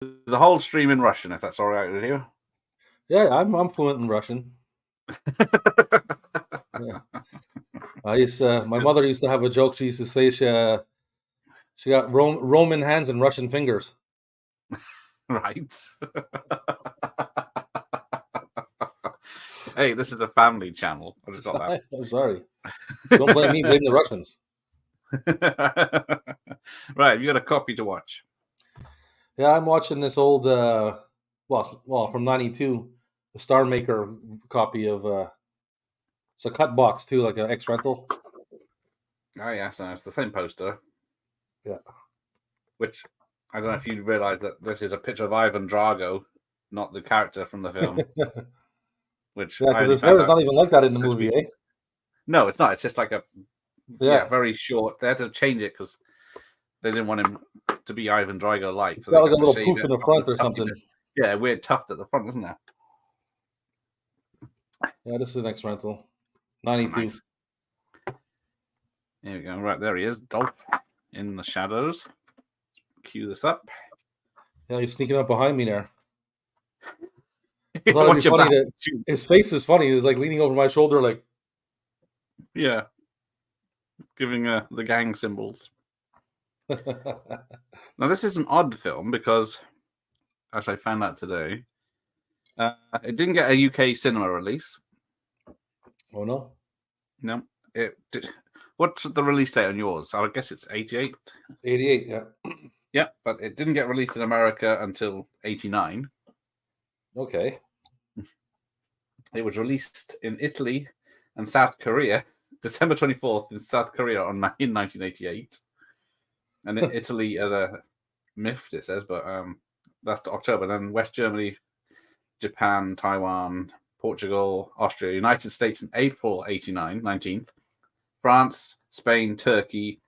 the whole stream in Russian, if that's all right with you. Yeah, I'm fluent in Russian. Yeah. My mother used to have a joke. She used to say she got Roman hands and Russian fingers. Right. Hey, this is a family channel. I just got that. I'm sorry. Don't blame me. Blame the Russians. Right, you got a copy to watch. Yeah, I'm watching this old, well, from '92, the Star Maker copy of. It's a cut box too, like an X rental. Oh yes, no, it's the same poster. Yeah. Which I don't know if you realise that this is a picture of Ivan Drago, not the character from the film. Which yeah, because his hair is not even like that in the movie, eh? No, it's not. It's just like a very short. They had to change it because they didn't want him to be Ivan Drago like. So got like a little poof in the front or something. Yeah, weird tuft at the front, isn't there? Yeah, this is the next rental. 92. Nice. Here we go. Right, there he is. Dolph in the shadows. Cue this up. Yeah, he's sneaking up behind me there. I thought it'd be funny that his face is funny. He's like leaning over my shoulder like... Yeah. Giving the gang symbols. Now, this is an odd film because, as I found out today, it didn't get a UK cinema release. Oh, no? No. It did. What's the release date on yours? I guess it's 88? 88, yeah. Yeah, but it didn't get released in America until 89. Okay. It was released in Italy and South Korea, December 24th in South Korea in 1988. And in Italy as a MIFT, it says, but that's October. Then West Germany, Japan, Taiwan, Portugal, Austria, United States in April 89, 19th. France, Spain, Turkey.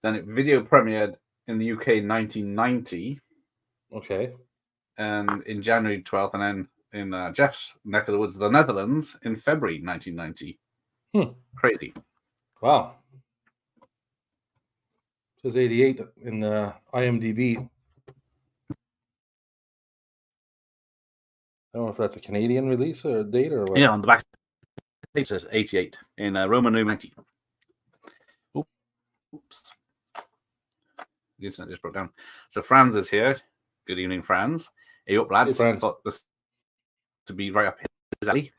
Then it video premiered in the UK in 1990. Okay. And in January 12th, and then in Jeff's neck of the woods, the Netherlands, in February 1990. Crazy. Wow. It says 88 in IMDb. I don't know if that's a Canadian release or a date or what. Yeah, on the back it says 88 in Roman numeral 90. Oops. The internet just broke down. So Franz is here. Good evening, Franz. Are you up, lads? Hey, thought this to be right up his alley.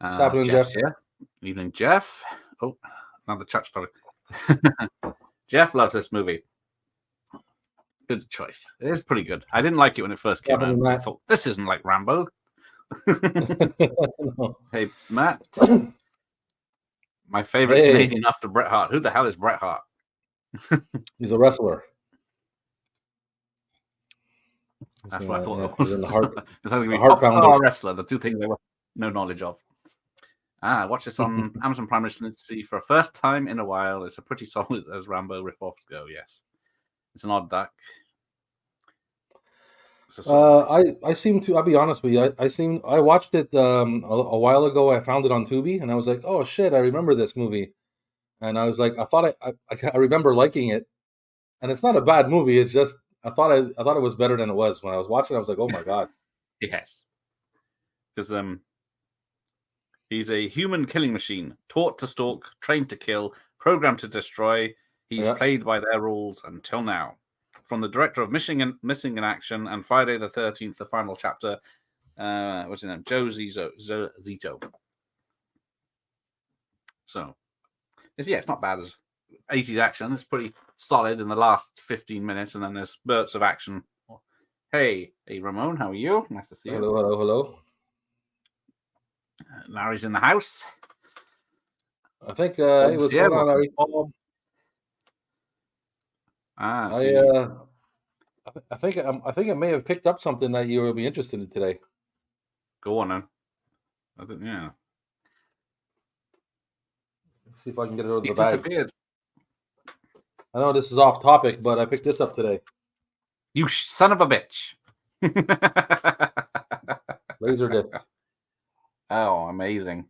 What's happening, Jeff's Jeff? here. Evening, Jeff. Oh, now the chat's probably. Jeff loves this movie. Good choice. It is pretty good. I didn't like it when it first came out. I thought, this isn't like Rambo. No. Hey, Matt. My favorite Canadian after Bret Hart. Who the hell is Bret Hart? He's a wrestler. That's what I thought it was. It's like a pop star wrestler, the two things they were no knowledge of. Watch this on Amazon Prime recently for a first time in a while. It's a pretty solid as Rambo ripoffs go, yes. It's an odd duck. I seem to. I'll be honest with you. I watched it a while ago. I found it on Tubi, and I was like, "Oh shit! I remember this movie." And I was like, I remember liking it, and it's not a bad movie. It's just I thought it was better than it was when I was watching. I was like, "Oh my god!" Yes, because he's a human killing machine, taught to stalk, trained to kill, programmed to destroy. He's played by their rules until now. From the director of Missing in Action and Friday the 13th, the final chapter, what's his name? Joe Zito. So, it's not bad as 80s action. It's pretty solid in the last 15 minutes, and then there's spurts of action. Hey, Ramon, how are you? Nice to see you. Hello. Larry's in the house. I think it was going on, Larry. I think I may have picked up something that you will be interested in today. Go on, then. Yeah. Let's see if I can get it out of the bag. Disappeared. I know this is off topic, but I picked this up today. You son of a bitch! Laserdisc. Oh, amazing!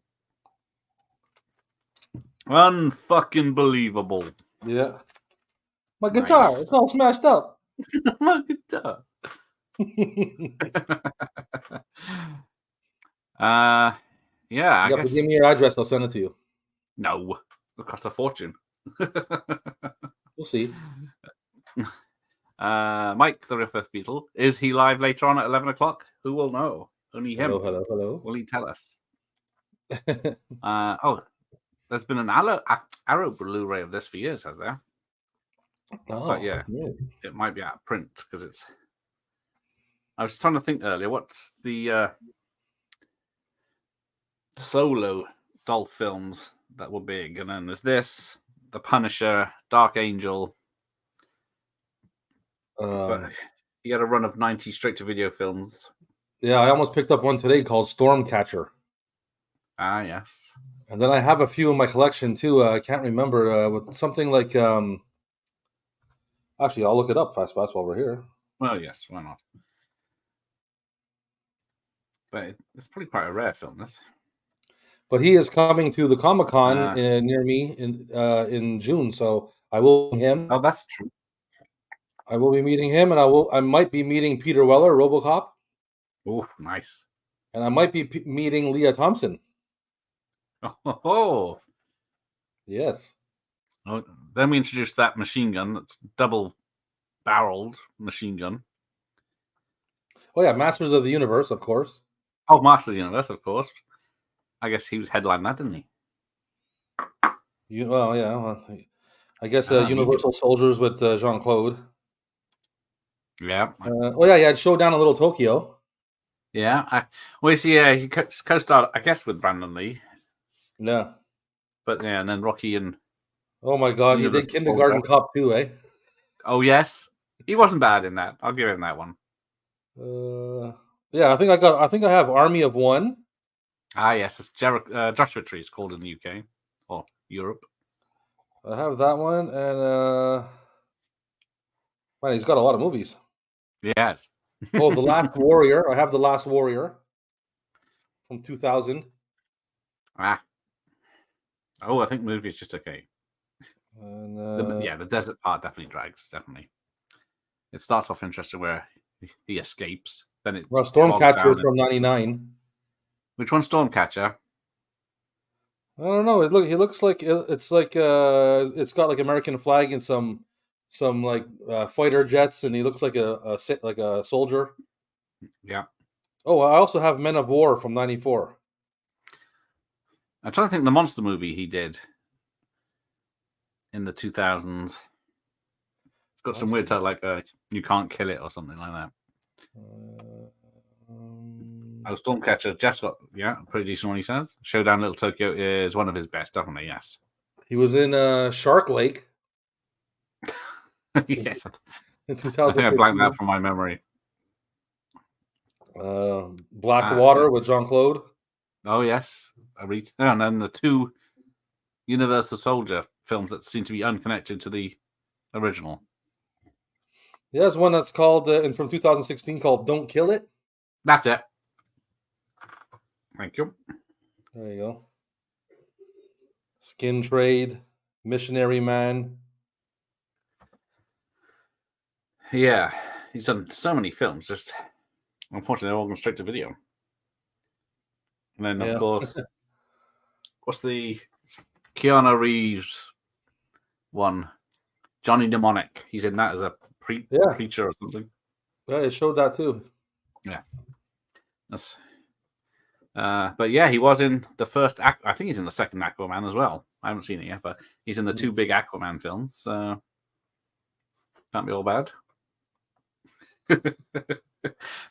Unfucking believable. Yeah. My guitar, it's all smashed up. My guitar. Yeah, I You have to give guess me your address. I'll send it to you. no. It cost a fortune. We'll see. Mike, the real first Beatle, is he live later on at 11 o'clock? Who will know? Only Hello, him. hello, hello. Will he tell us? Oh, there's been an Arrow Blu-ray of this for years, has there? But yeah, it might be out of print because it's. I was trying to think earlier. What's the solo Dolph films that were big? And then there's this, The Punisher, Dark Angel. But he had a run of 90 straight-to-video films. Yeah, I almost picked up one today called Stormcatcher. Ah, yes. And then I have a few in my collection too. I can't remember with something like. Actually, I'll look it up fast while we're here. Well, yes, why not? But it's probably quite a rare film. This. But he is coming to the Comic-Con near me in June, so I will meet him. Oh, that's true. I will be meeting him, and I might be meeting Peter Weller, RoboCop. Oh, nice. And I might be meeting Leah Thompson. Oh, yes. Oh, then we introduced that machine gun. That's double-barreled machine gun. Oh yeah, Masters of the Universe, of course. Oh, Masters of the Universe, of course. I guess he was headlining that, didn't he? Well, yeah. Well, I guess Universal Soldiers with Jean-Claude. Yeah. Oh yeah, he had Showdown in Little Tokyo. Yeah. He co-starred, I guess, with Brandon Lee. Yeah. But yeah, and then Rocky and. Oh my God, he did Kindergarten Cop too, eh? Oh yes, he wasn't bad in that. I'll give him that one. Yeah, I think I have Army of One. Ah yes, it's Joshua Tree. It's called in the UK or Europe. I have that one, and man, he's got a lot of movies. Yes. Oh, The Last Warrior. I have The Last Warrior from 2000. Ah. Oh, I think the movie is just okay. And, the desert part definitely drags. Definitely, it starts off interesting where he escapes. Then it. Stormcatcher is from '99. Which one's Stormcatcher? I don't know. He looks like it's it's got like American flag and some like fighter jets, and he looks like a soldier. Yeah. Oh, I also have Men of War from '94. I'm trying to think the monster movie he did in the 2000s. It's got some weird title like You Can't Kill It or something like that. Stormcatcher, Jeff's got a pretty decent one, he says. Showdown Little Tokyo is one of his best, definitely, yes. He was in Shark Lake. Yes. In 2000. I think I blanked that from my memory. Blackwater with Jean-Claude. Oh, yes. And then the two Universal Soldier films that seem to be unconnected to the original. Yeah, there's one that's called, from 2016 called Don't Kill It. That's it. Thank you. There you go. Skin Trade, Missionary Man. Yeah, he's done so many films. Just unfortunately, they're all going straight to video. And then, of course, what's the Keanu Reeves one? Johnny Mnemonic. He's in that as a preacher or something. Yeah, it showed that too. Yeah, that's. But yeah, he was in the first. I think he's in the second Aquaman as well. I haven't seen it yet, but he's in the two big Aquaman films. So can't be all bad.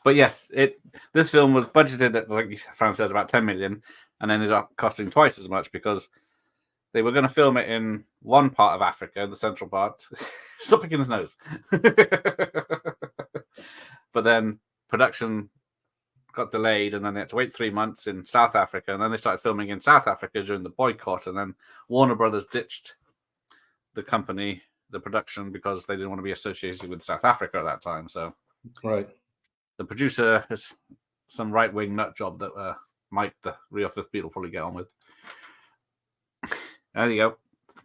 But yes, this film was budgeted at, like Fran says, about 10 million, and ended up costing twice as much because they were going to film it in one part of Africa, the central part. Stop picking his nose. But then production got delayed, and then they had to wait 3 months in South Africa, and then they started filming in South Africa during the boycott, and then Warner Brothers ditched the company, the production, because they didn't want to be associated with South Africa at that time. So right, the producer is some right-wing nut job that Mike, the real fifth Beatle, probably get on with. There you go.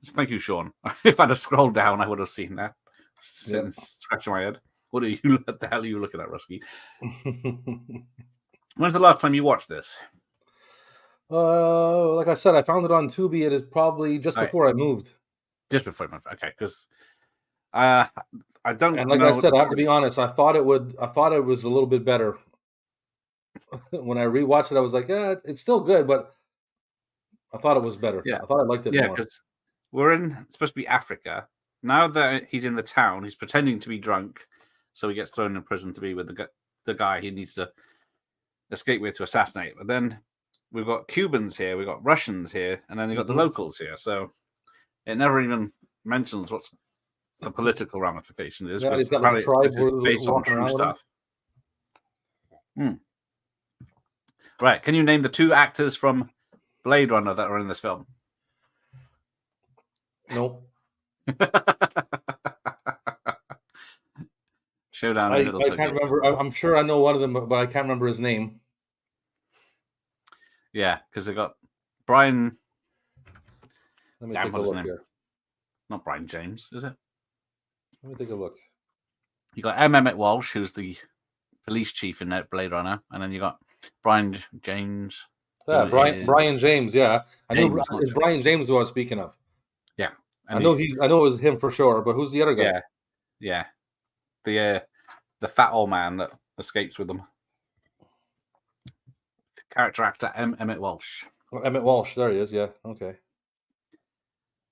Thank you, Sean. If I'd have scrolled down, I would have seen that. Scratching my head. What the hell are you looking at, Rusky? When's the last time you watched this? Like I said, I found it on Tubi. It is probably just before I moved. Just before I moved. Okay, because I don't. And like I said, I have to be honest. I thought it was a little bit better. When I rewatched it, I was like, yeah, it's still good, but I thought it was better. Yeah. I thought I liked it more. Yeah, because we're supposed to be Africa. Now that he's in the town, he's pretending to be drunk, so he gets thrown in prison to be with the guy he needs to escape with to assassinate. But then we've got Cubans here, we've got Russians here, and then you've got the locals here. So it never even mentions what's the political ramification is. Yeah, he's got like a tribe based on true stuff. Right. Can you name the 2 actors from Blade Runner that are in this film? Nope. Showdown. I can't remember. I'm sure I know one of them, but I can't remember his name. Yeah, because they got Brian. Let me take a look here. Not Brian James, is it? Let me take a look. You got Emmett Walsh, who's the police chief in Blade Runner, and then you got Brian James. Yeah, Brian James. Yeah, I knew it's Brian James who I was speaking of. Yeah, I know it was him for sure. But who's the other guy? Yeah, the fat old man that escapes with them. The character actor Emmett Walsh. Oh, Emmett Walsh. There he is. Yeah. Okay.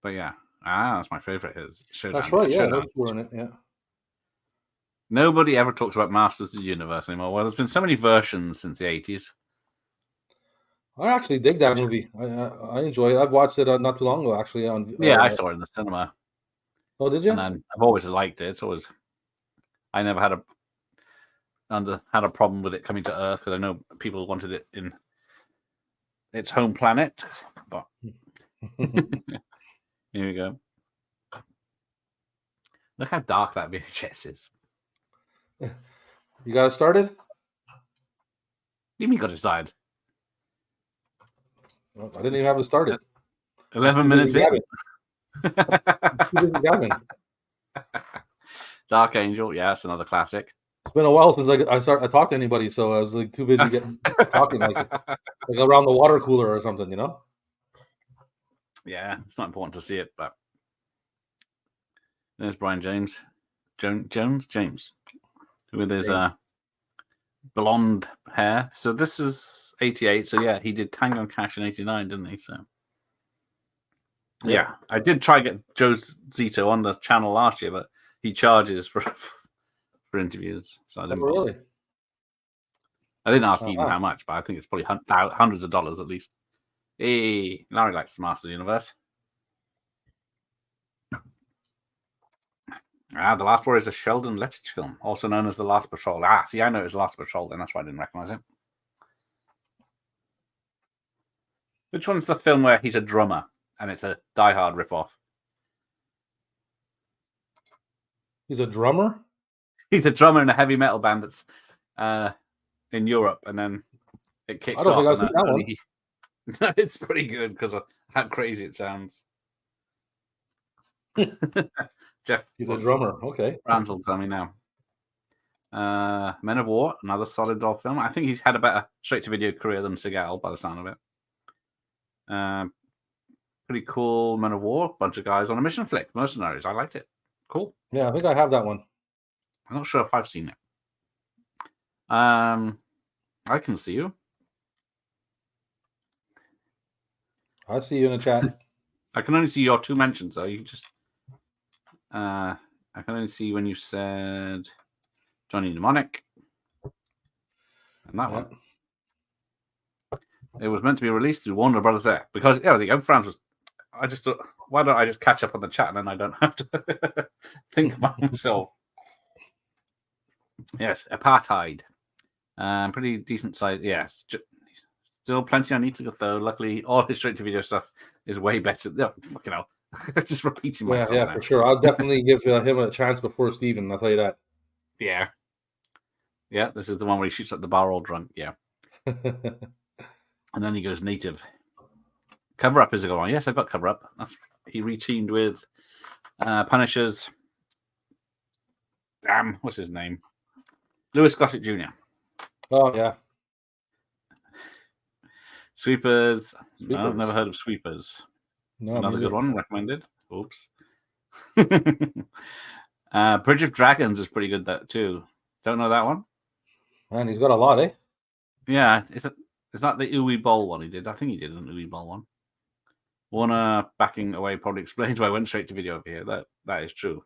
But yeah, that's my favorite. That's right. Yeah, those 2 are in it. Yeah. Nobody ever talks about Masters of the Universe anymore. Well, there's been so many versions since the 80s. I actually dig that movie. I enjoy it. I've watched it not too long ago, actually. I saw it in the cinema. Oh, did you? And I've always liked it. I never had a problem with it coming to Earth because I know people wanted it in its home planet. But here we go. Look how dark that VHS is. You got it started? You mean you got it started? Well, I didn't even have it started. 11 minutes in. Dark Angel, yeah, that's another classic. It's been a while since I talked to anybody, so I was like too busy talking like around the water cooler or something, you know? Yeah, it's not important to see it, but there's Brian James. James. With his blonde hair. So this was 88. So yeah, he did Tango and Cash in 89, didn't he? So yeah, I did try to get Joe Zito on the channel last year, but he charges for interviews. So I didn't. Really? I didn't ask even how much, but I think it's probably hundreds of dollars at least. Hey, Larry likes the Master of the Universe. The Last Warrior is a Sheldon Lettich film, also known as The Last Patrol. See, I know it was The Last Patrol, then that's why I didn't recognize it. Which one's the film where he's a drummer and it's a Die Hard ripoff? He's a drummer? He's a drummer in a heavy metal band that's in Europe, and then it kicks off. I don't think I've seen that one. It's pretty good because of how crazy it sounds. Jeff, he's a drummer. Okay, Randall, tell me now. Men of War, another solid dog film. I think he's had a better straight-to-video career than Seagal, by the sound of it. Pretty cool. Men of War, bunch of guys on a mission flick, Mercenaries. I liked it. Cool. Yeah, I think I have that one. I'm not sure if I've seen it. I can see you. I see you in the chat. I can only see your 2 mentions, though. You just. I can only see when you said Johnny Mnemonic. And that one. It was meant to be released through Warner Brothers there. Because, yeah, the France was. I just thought, why don't I just catch up on the chat and then I don't have to think about myself. Yes, Apartheid. Pretty decent size. Yes. Still plenty I need to go though. Luckily, all his straight-to-video stuff is way better. Yeah, fucking hell. Just repeating myself. Yeah, for sure. I'll definitely give him a chance before Steven. I'll tell you that. Yeah. Yeah, this is the one where he shoots at the bar all drunk. Yeah. And then he goes native. Cover Up is a good one. Yes, I've got Cover Up. He reteamed with Punisher's damn, what's his name? Louis Gossett Jr. Oh yeah, Sweepers. No, Sweepers. never heard of Sweepers. No, Another me good neither. one recommended. Oops. Bridge of Dragons is pretty good that too. Don't know that one. Man, he's got a lot, eh? Yeah, it's that the Uwe Boll one he did. I think he did an Uwe Boll one. Warner backing away probably explains why I went straight to video over here. That is true.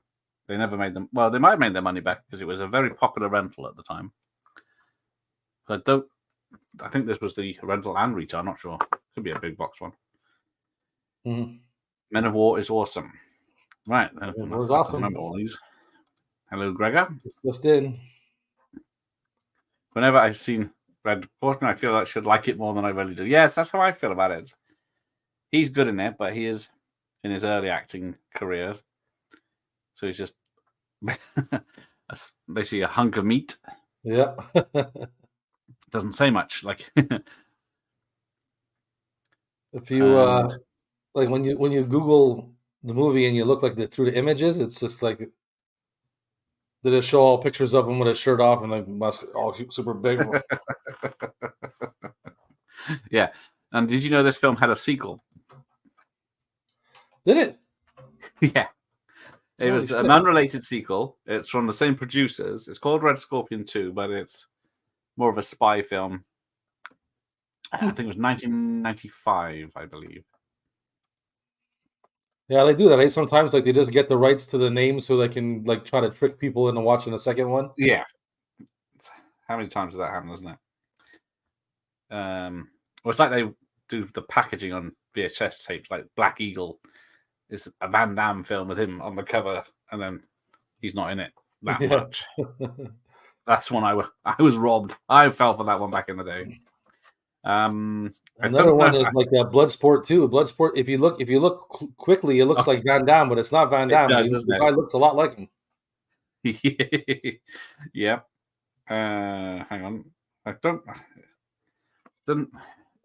They never made them. Well, they might have made their money back because it was a very popular rental at the time. But I think this was the rental and retail. I'm not sure. Could be a big box one. Mm-hmm. Men of War is awesome. Right. Men of War is awesome. Remember all these. Hello, Gregor. Just in. Whenever I've seen Red Horseman, I feel like I should like it more than I really do. Yes, that's how I feel about it. He's good in it, but he is in his early acting career. So he's just basically a hunk of meat. Yeah. Doesn't say much. Like if you like when you Google the movie and you look like through the images, it's just like they just show all pictures of him with his shirt off and like musk all super big. Yeah. And did you know this film had a sequel? Did it? Yeah. It was an unrelated sequel. It's from the same producers. It's called Red Scorpion 2, but it's more of a spy film. I think it was 1995, I believe. Yeah, they do that. Sometimes like they just get the rights to the name so they can like try to trick people into watching the second one. Yeah. How many times does that happen, isn't it? Well, it's like they do the packaging on VHS tapes, like Black Eagle is a Van Damme film with him on the cover, and then he's not in it that much. That's one I was robbed. I fell for that one back in the day. Another one is like Bloodsport 2. Bloodsport. If you look quickly, it looks like Van Damme, but it's not Van Damme. The guy looks a lot like him. Yeah. Hang on. I didn't.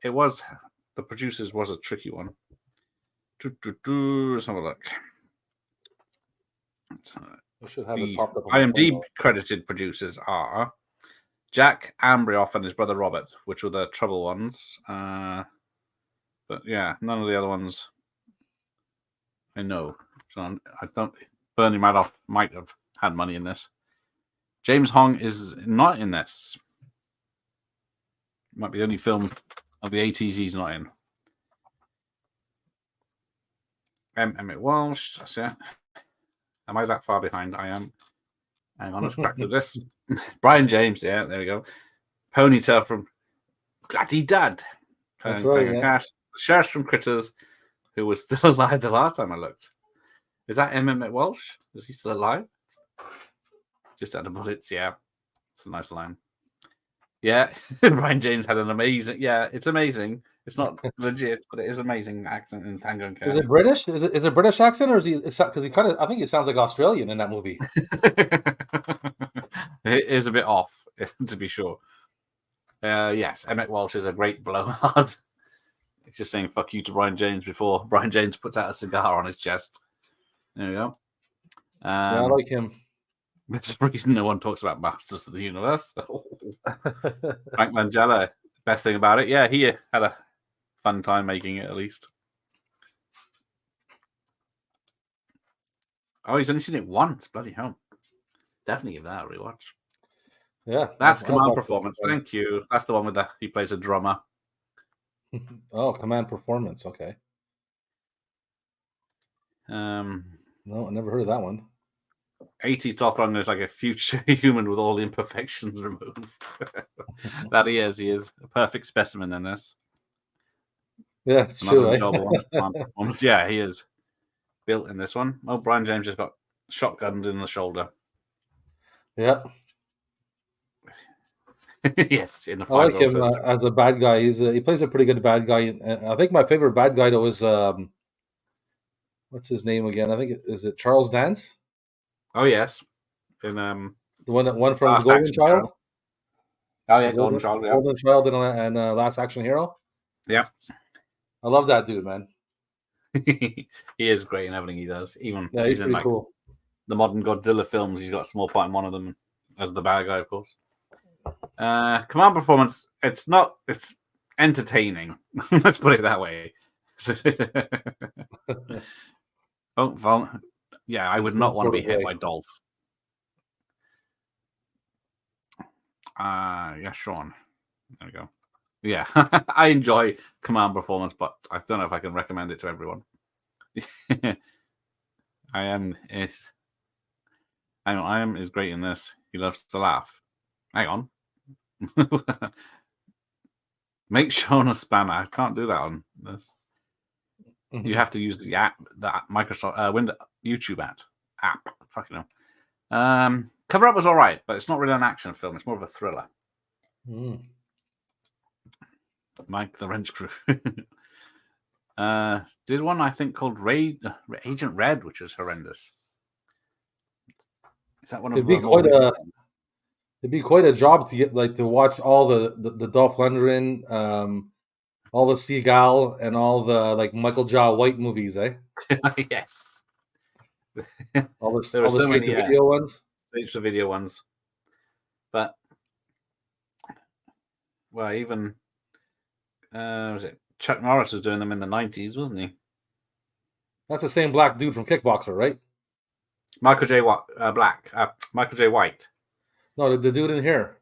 It was the producers was a tricky one. Let's have a look. The IMDb credited producers are Jack Ambrioff and his brother Robert, which were the trouble ones. But yeah, none of the other ones I know. So I don't. Bernie Madoff might have had money in this. James Hong is not in this. Might be the only film of the 80s he's not in. Emmett Walsh, that's it. Am I that far behind? I am. Hang on, let's crack through this. Brian James, yeah, there we go. Ponytail from Bloody Dad. That's right, yeah. Sheriff from Critters, who was still alive the last time I looked. Is that Emmett Walsh? Is he still alive? Just out of bullets, yeah. It's a nice line. Yeah, Brian James had an amazing. Yeah, it's amazing. It's not legit, but it is amazing accent in Tango and Cash. Is it British? Is it British accent, or is he? Because he kind of. I think it sounds like Australian in that movie. It is a bit off, to be sure. Yes, Emmett Walsh is a great blowhard. He's just saying "fuck you" to Brian James before Brian James puts out a cigar on his chest. There we go. Yeah, I like him. There's a reason no one talks about Masters of the Universe. Frank Langella, best thing about it. Yeah, he had a fun time making it, at least. Oh, he's only seen it once. Bloody hell. Definitely give that a rewatch. Yeah. That's Command Performance. Thank you. That's the one with he plays a drummer. Oh, Command Performance. Okay. No, I never heard of that one. 80s Dolph Lundgren is like a future human with all the imperfections removed. That he is. He is a perfect specimen in this. Yeah, it's true. Yeah, he is built in this one. Oh, Brian James just got shotgunned in the shoulder. Yeah. Yes, in the I like him as a bad guy. He plays a pretty good bad guy. I think my favorite bad guy though is what's his name again? I think is it Charles Dance? Oh yes, in the one from Golden Child. Oh yeah, Golden Child. Yeah. Golden Child and Last Action Hero. Yeah, I love that dude, man. He is great in everything he does. Even he's pretty cool. the modern Godzilla films. He's got a small part in one of them as the bad guy, of course. Command performance. It's entertaining. Let's put it that way. Oh, yeah, I would not want to be hit by Dolph. Yeah, Sean. There we go. Yeah, I enjoy Command performance, but I don't know if I can recommend it to everyone. I am is great in this. He loves to laugh. Hang on. Make Sean a spammer. I can't do that on this. You have to use the app, the Microsoft Windows YouTube app. Fucking hell. Cover Up was all right, but it's not really an action film. It's more of a thriller. Mike the Wrench Crew. Did one I think called Agent Red, which was horrendous. Is that one of It'd be quite a job to get to watch all the Dolph Lundgren, all the Seagal, and all the Michael Jai White movies, eh? Yes. All the straight to video ones. Straight to video ones. But well, even was it Chuck Norris was doing them in the 90s, wasn't he? That's the same black dude from Kickboxer, right? Michael J. White. No, the dude in here.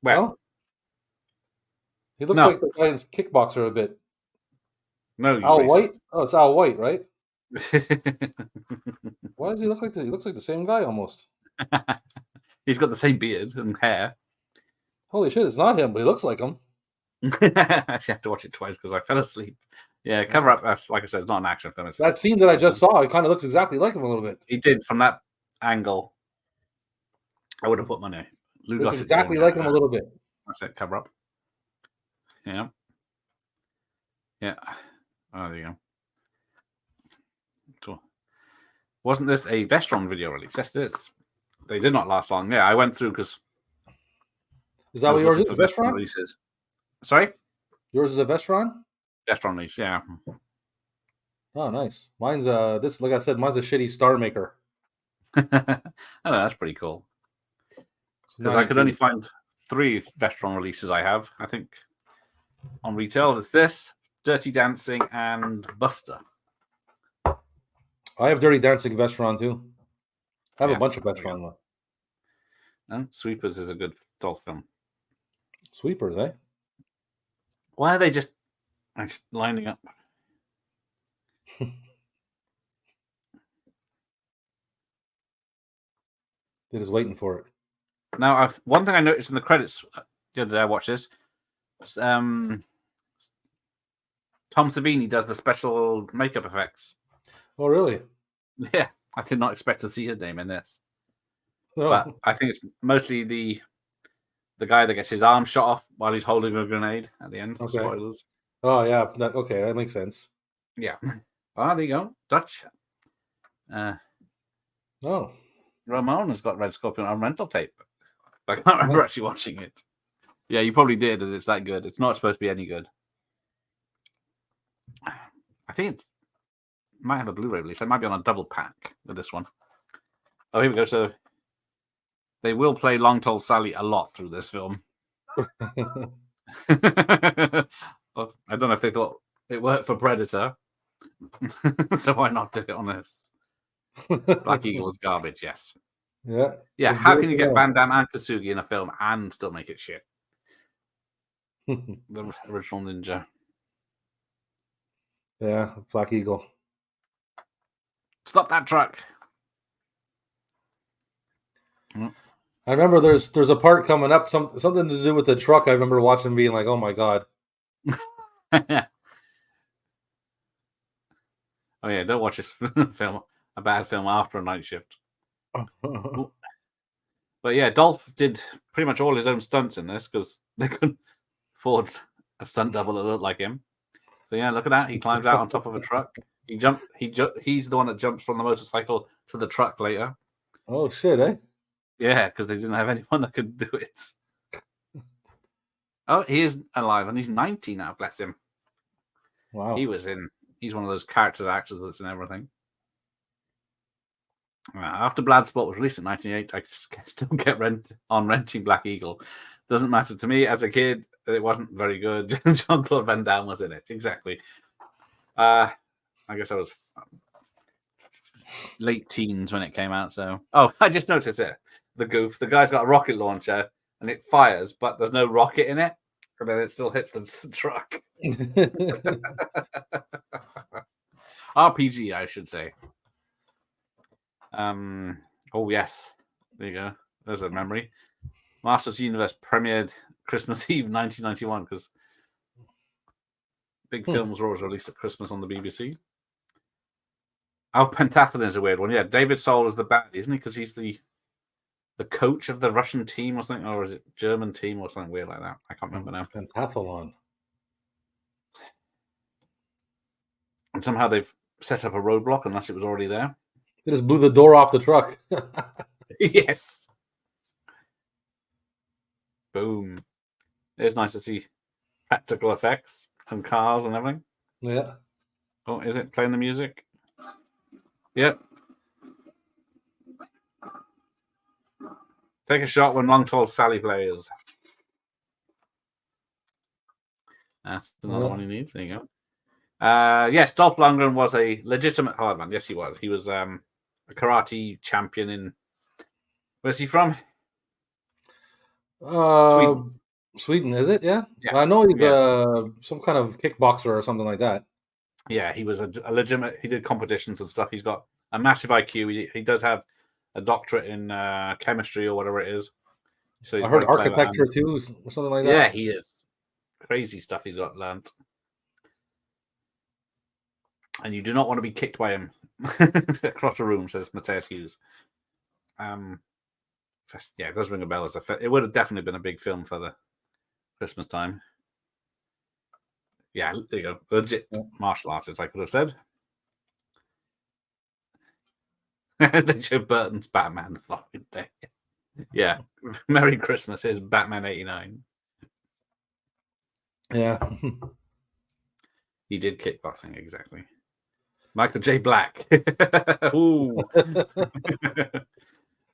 Well, no? He looks like the guy in Kickboxer a bit. No, Al White? Oh, it's Al White, right? Why does he look like that? He looks like the same guy almost. He's got the same beard and hair. Holy shit, it's not him, but he looks like him. I actually have to watch it twice because I fell asleep. Yeah, Cover Up, like I said, it's not an action film. That scene that I just saw, it kind of looks exactly like him a little bit. He did from that angle. I would have put money. Looks exactly like him a little bit. That's it, Cover Up. Yeah. Yeah. Oh, there you go. So, wasn't this a Vestron video release? Yes, it is. They did not last long. Yeah, I went through because. Is that what yours is? Vestron releases. Sorry? Yours is a Vestron? Vestron release, yeah. Oh, nice. Mine's this, like I said, mine's a shitty Star Maker. I know, that's pretty cool. Because I could only find 3 Vestron releases I have, I think. On retail, there's this, Dirty Dancing, and Buster. I have Dirty Dancing Vestron too. I have a bunch of Vestron. And Sweepers is a good Dolph film. Sweepers, eh? Why are they just lining up? They're just waiting for it. Now, one thing I noticed in the credits the other day I watched this, Tom Savini does the special makeup effects. Oh, really? Yeah, I did not expect to see his name in this. No. But I think it's mostly the guy that gets his arm shot off while he's holding a grenade at the end. Okay. Spoilers. Oh, yeah. Okay, that makes sense. Yeah. Oh, there you go. Dutch. Oh. Ramon has got Red Scorpion on rental tape. I can't remember actually watching it. Yeah, you probably did, and it's that good. It's not supposed to be any good. I think it might have a Blu-ray release. It might be on a double pack with this one. Oh, here we go. So they will play Long Tall Sally a lot through this film. Well, I don't know if they thought it worked for Predator. So why not do it on this? Black Eagle's garbage, yes. Yeah. Yeah, how can you get Van Damme and Kasugi in a film and still make it shit? The original Ninja. Yeah, Black Eagle. Stop that truck. I remember there's a part coming up, something to do with the truck. I remember watching being like, oh my God. Oh yeah, don't watch this film, a bad film after a night shift. But yeah, Dolph did pretty much all his own stunts in this because they couldn't afford a stunt double that looked like him. So yeah, look at that. He climbs out on top of a truck. He's the one that jumps from the motorcycle to the truck later. Oh shit, eh? Yeah, because they didn't have anyone that could do it. Oh, he is alive and he's 90 now, bless him. Wow. He's one of those character actors that's in everything. After Bloodsport was released in 1988, I still get renting Black Eagle. Doesn't matter to me. As a kid, it wasn't very good. Jean-Claude Van Damme was in it. Exactly. I guess I was late teens when it came out. So, I just noticed it. The goof. The guy's got a rocket launcher and it fires, but there's no rocket in it, and then it still hits the truck. RPG, I should say. Oh yes, there you go. There's a memory. Masters Universe premiered Christmas Eve 1991 because big films were always released at Christmas on the BBC. Oh, Pentathlon is a weird one. Yeah, David Soul is the bad, isn't he? Because he's the coach of the Russian team or something, or is it German team or something weird like that? I can't remember now. Pentathlon. And somehow they've set up a roadblock unless it was already there. They just blew the door off the truck. Yes. Boom. It's nice to see practical effects and cars and everything. Yeah. Oh, is it playing the music? Yep. Take a shot when Long Tall Sally plays. That's another one he needs. There you go. Yes, Dolph Lundgren was a legitimate hardman. Yes, he was. He was a karate champion in. Where's he from? Sweden. Sweden, is it? Yeah. Yeah. I know he's some kind of kickboxer or something like that. Yeah, he was a legitimate. He did competitions and stuff. He's got a massive IQ. He does have a doctorate in chemistry or whatever it is. So I heard architecture too, or something like that. Yeah, he is. Crazy stuff he's got learnt. And you do not want to be kicked by him across a room, says Matthias Hughes. Yeah, it does ring a bell. It would have definitely been a big film for the Christmas time. Yeah, there you go. Legit martial artist, I could have said. They show Burton's Batman the following day. Yeah. Merry Christmas. Here's Batman 89. Yeah. He did kickboxing, exactly. Michael J. Black. Ooh.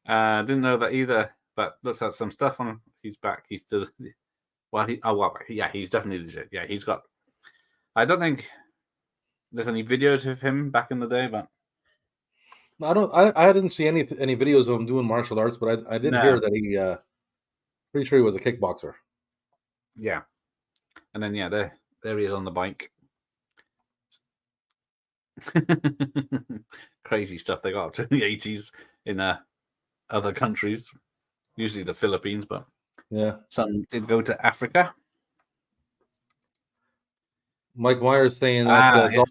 Didn't know that either, but looks like some stuff on him. He's back. He's still. He's definitely legit. Yeah, he's got. I don't think there's any videos of him back in the day, but I didn't see any videos of him doing martial arts, but I did hear that he pretty sure he was a kickboxer. Yeah, and then there he is on the bike. Crazy stuff they got up to in the 80s in other countries, usually the Philippines, but yeah, some did go to Africa. Mike Myers saying that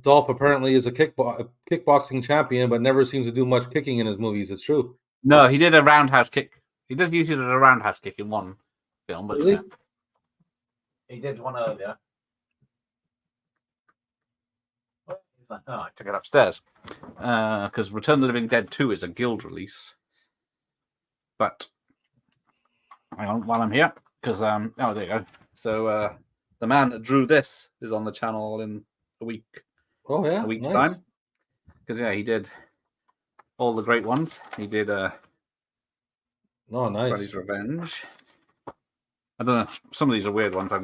Dolph apparently is a kickboxing champion, but never seems to do much kicking in his movies. It's true. No, he did a roundhouse kick. He does use it as a roundhouse kick in one film, but really? He did one earlier. I took it upstairs because Return of the Living Dead 2 is a guild release. But hang on while I'm here, because there you go. So the man that drew this is on the channel in a week. Oh yeah, a week's nice. time. Because he did all the great ones. He did nice. Freddy's Revenge. I don't know. Some of these are weird ones I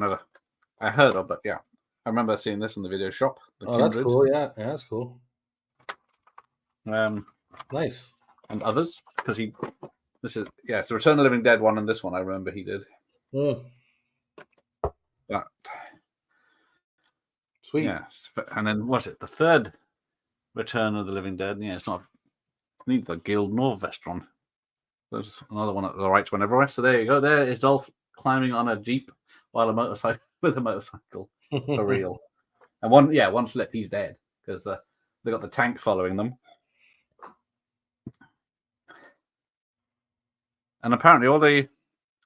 heard of, but yeah. I remember seeing this in the video shop. That's cool. Yeah, that's cool. Nice. And others, because it's the Return of the Living Dead one and this one I remember he did. But sweet. Yeah, and then what's it? The third Return of the Living Dead. Yeah, it's not neither guild nor Vestron. There's another one at the right one everywhere. So there you go. There is Dolph climbing on a Jeep while with a motorcycle. For real. And one slip, he's dead because they got the tank following them. And apparently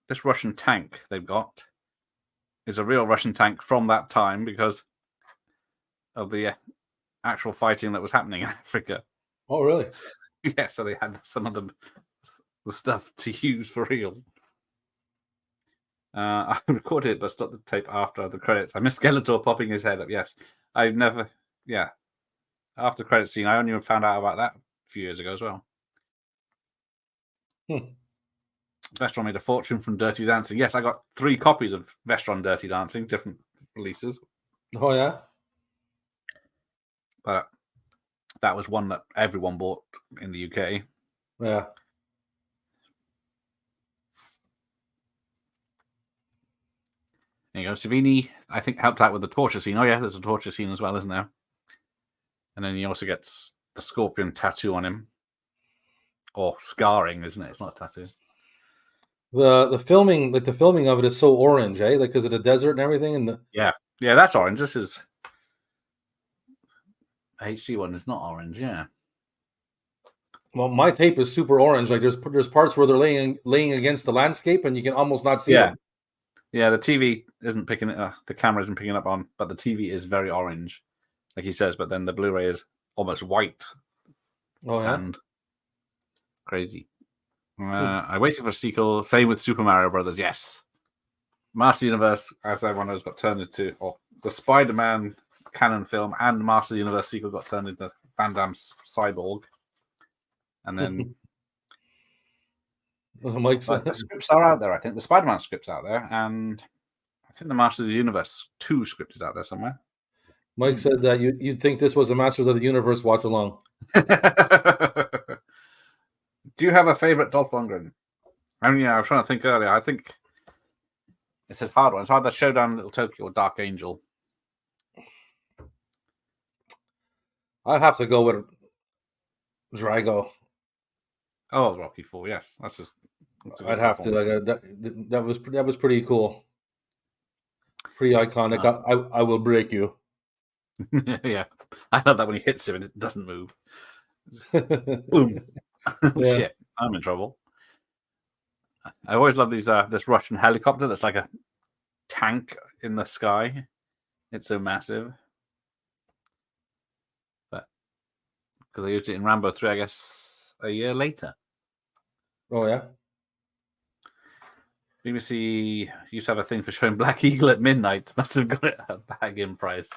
this Russian tank they've got is a real Russian tank from that time because of the actual fighting that was happening in Africa. Oh, really? Yeah, so they had some of the stuff to use for real. I recorded it, but stopped the tape after the credits. I missed Skeletor popping his head up. Yes, I've never. Yeah, after credit scene. I only found out about that a few years ago as well. Vestron made a fortune from Dirty Dancing. Yes, I got 3 copies of Vestron Dirty Dancing, different releases. Oh yeah, but that was one that everyone bought in the UK. Yeah. There you go. Savini, I think, helped out with the torture scene. Oh, yeah, there's a torture scene as well, isn't there? And then he also gets the scorpion tattoo on him. Or scarring, isn't it? It's not a tattoo. The filming, like the filming of it is so orange, eh? Like because of the desert and everything, and Yeah, that's orange. This is the HD one is not orange. Yeah. Well, my tape is super orange. Like there's parts where they're laying against the landscape, and you can almost not see them. Yeah, the TV isn't picking it. The camera isn't picking up on, but the TV is very orange, like he says. But then the Blu-ray is almost white. Oh sand. Yeah? Crazy. I waited for a sequel. Same with Super Mario Brothers. Yes, Master Universe, as everyone knows, got turned into the Spider-Man canon film and Master Universe sequel got turned into Van Damme's Cyborg. And then Mike the scripts are out there, I think. The Spider-Man script's out there, and I think the Masters of the Universe 2 script is out there somewhere. Mike said that you'd think this was a Masters of the Universe watch along. Do you have a favorite Dolph Lundgren? I mean, I was trying to think earlier. I think it's a hard one. It's either Showdown in Little Tokyo or Dark Angel. I have to go with Drago. Oh, Rocky IV, yes. That's I'd have to. That was pretty cool. Pretty iconic. I will break you. Yeah. I love that when he hits him and it doesn't move. Boom. Yeah. Shit, I'm in trouble. I always love these this Russian helicopter that's like a tank in the sky. It's so massive. But because they used it in Rambo 3, I guess, a year later. Oh, yeah? BBC used to have a thing for showing Black Eagle at midnight. Must have got it at a bargain price.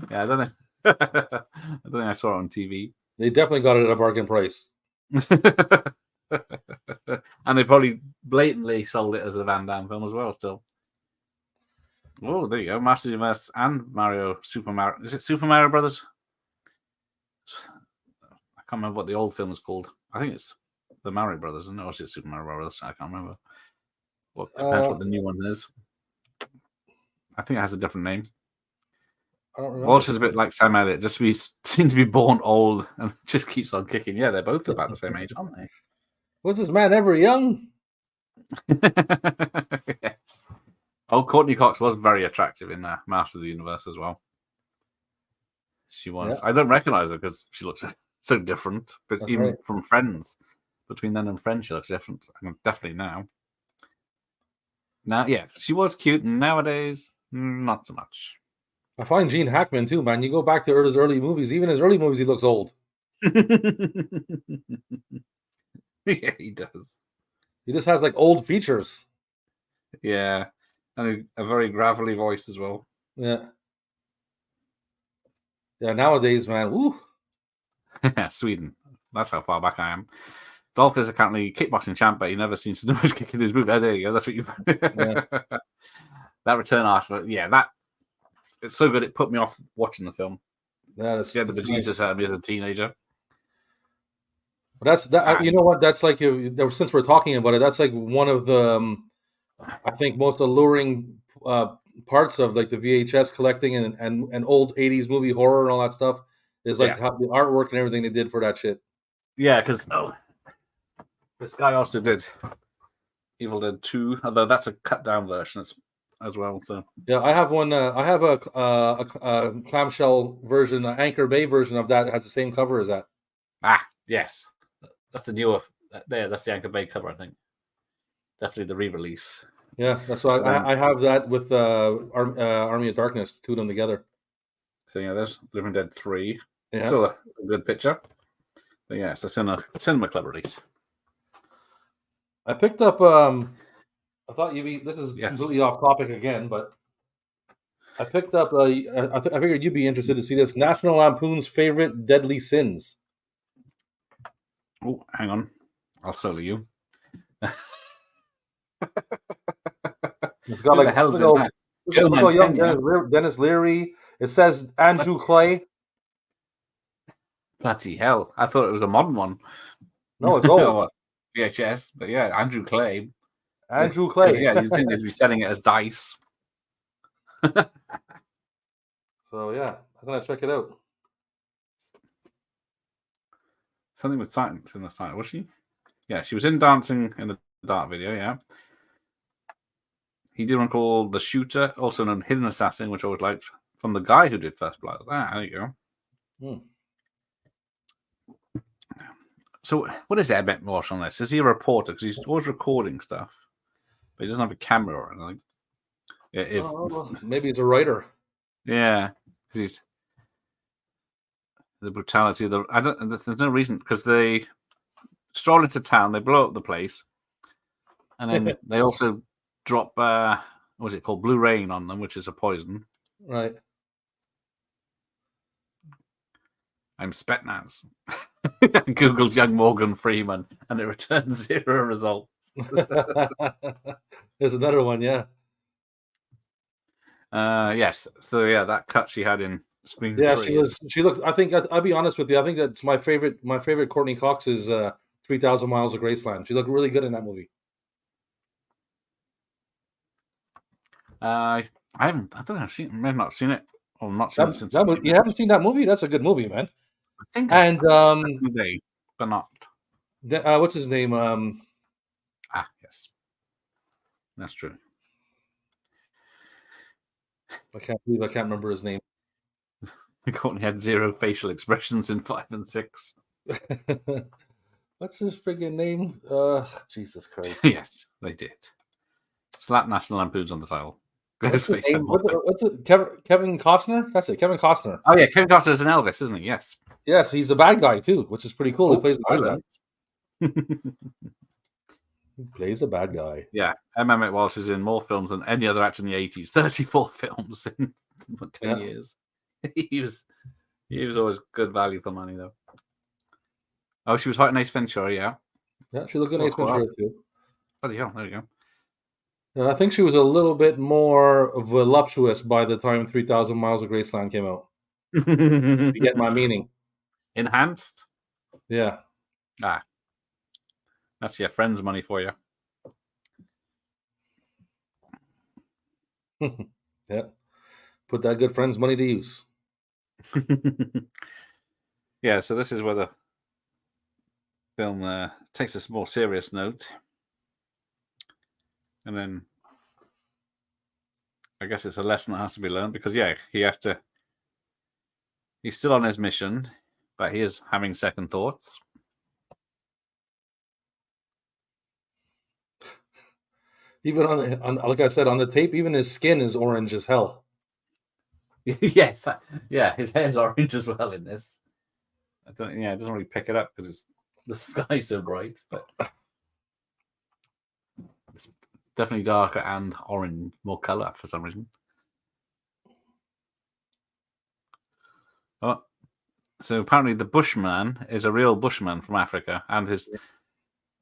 Yeah, I don't know. I don't think I saw it on TV. They definitely got it at a bargain price. And they probably blatantly sold it as a Van Damme film as well still. Oh, there you go. Master Universe and Mario, Super Mario. Is it Super Mario Brothers? I can't remember what the old film is called. I think it's the Mario Brothers, isn't it? Or is it Super Mario Brothers? I can't remember. Well, depends what the new one is. I think it has a different name. I don't remember. Walsh is a bit like Sam Elliott, seems to be born old and just keeps on kicking. Yeah, they're both about the same age, aren't they? Was this man ever young? Yes. Oh, Courtney Cox was very attractive in Master of the Universe as well. She was. Yeah. I don't recognize her because she looks so different. But that's even right. From Friends, between then and Friends, she looks different. I mean, definitely now. Now, yeah, she was cute, and nowadays, not so much. I find Gene Hackman too, man. You go back to his early movies, even his early movies, he looks old. Yeah, he does. He just has like old features. Yeah, and a very gravelly voice as well. Yeah. Yeah, nowadays, man, woo. Sweden. That's how far back I am. Dolph is apparently kickboxing champ, but he never seems to do much kicking his move. Oh, there you go. That's what you. Yeah. That return arsenal. Yeah, it's so good. It put me off watching the film. That is. Yeah, the bejesus out of me as a teenager. But that's that. You know what? That's like since we're talking about it, that's like one of the I think most alluring parts of like the VHS collecting and old 80s movie horror and all that stuff is like how the artwork and everything they did for that shit. Yeah, because this guy also did Evil Dead 2, although that's a cut down version as well. So yeah, I have one. I have a clamshell version, an Anchor Bay version of that has the same cover as that. Ah, yes. That's the newer. That's the Anchor Bay cover, I think. Definitely the re-release. Yeah, that's why I have that with Army of Darkness, two of them together. So yeah, there's Living Dead 3. Yeah. Still a good picture. But yeah, it's a cinema club release. I picked up. I thought this is completely off topic again, but I picked up. I figured you'd be interested to see this. National Lampoon's favorite deadly sins. Oh, hang on. I'll solo you. It's got Who like the hell's in little, that? Joe little young Mantegna. Dennis Leary. It says Andrew Clay. Bloody hell. I thought it was a modern one. No, it's old. Oh, VHS. But yeah, Andrew Clay. Andrew Because, Clay. yeah, you'd think they'd be selling it as dice. So yeah, I'm gonna check it out. Something with silence in the title, was she? Yeah, she was in Dancing in the Dark video, yeah. He did one called The Shooter, also known Hidden Assassin, which I always liked, from the guy who did First Blood. Ah, there you go. So, what is Emmett Walsh on this? Is he a reporter? Because he's always recording stuff, but he doesn't have a camera or anything. Maybe he's a writer. Yeah, because he's the brutality of the. I don't. There's no reason because they stroll into town, they blow up the place, and then they also drop. What was it called? Blue rain on them, which is a poison. Right. I'm Spetnaz. Googled young Morgan Freeman, and it returns 0 results. There's another one, yeah. Yes. So yeah, that cut she had in Scream. Yeah, 3. She looked. I think I'll be honest with you. I think that's my favorite. My favorite Courtney Cox is 3,000 Miles of Graceland. She looked really good in that movie. I haven't. I don't know. I've not seen it. Or not seen it since. You haven't seen that movie? That's a good movie, man. I think. And but not. What's his name? Yes, that's true. I can't believe I can't remember his name. Courtney had 0 facial expressions in 5 and 6. What's his friggin' name? Jesus Christ! Yes, they did. Slap National Lampoons on the title. What's his name? What's it? Kevin Costner? That's it. Kevin Costner. Oh yeah, Kevin Costner is an Elvis, isn't he? Yes. Yes, he's the bad guy too, which is pretty cool. He plays the bad guy. He plays a bad guy. Yeah, Emmett Walsh is in more films than any other actor in the 80s. 34 films in 10 years. He was always good value for money, though. Oh, she was hot in Ace Ventura, yeah. Yeah, she looked in Ace Ventura too. Bloody hell, there you go. And I think she was a little bit more voluptuous by the time 3,000 Miles of Graceland came out. You get my meaning. Enhanced? Yeah. That's your friend's money for you. Yeah. Put that good friend's money to use. Yeah, so this is where the film takes a more serious note. And then I guess it's a lesson that has to be learned because, yeah, he's still on his mission, but he is having second thoughts. Even on like I said, on the tape, even his skin is orange as hell. Yes, yeah, his hair's orange as well in this. It doesn't really pick it up because the sky's so bright, but it's definitely darker and orange, more color for some reason. Oh, so apparently the Bushman is a real Bushman from Africa, and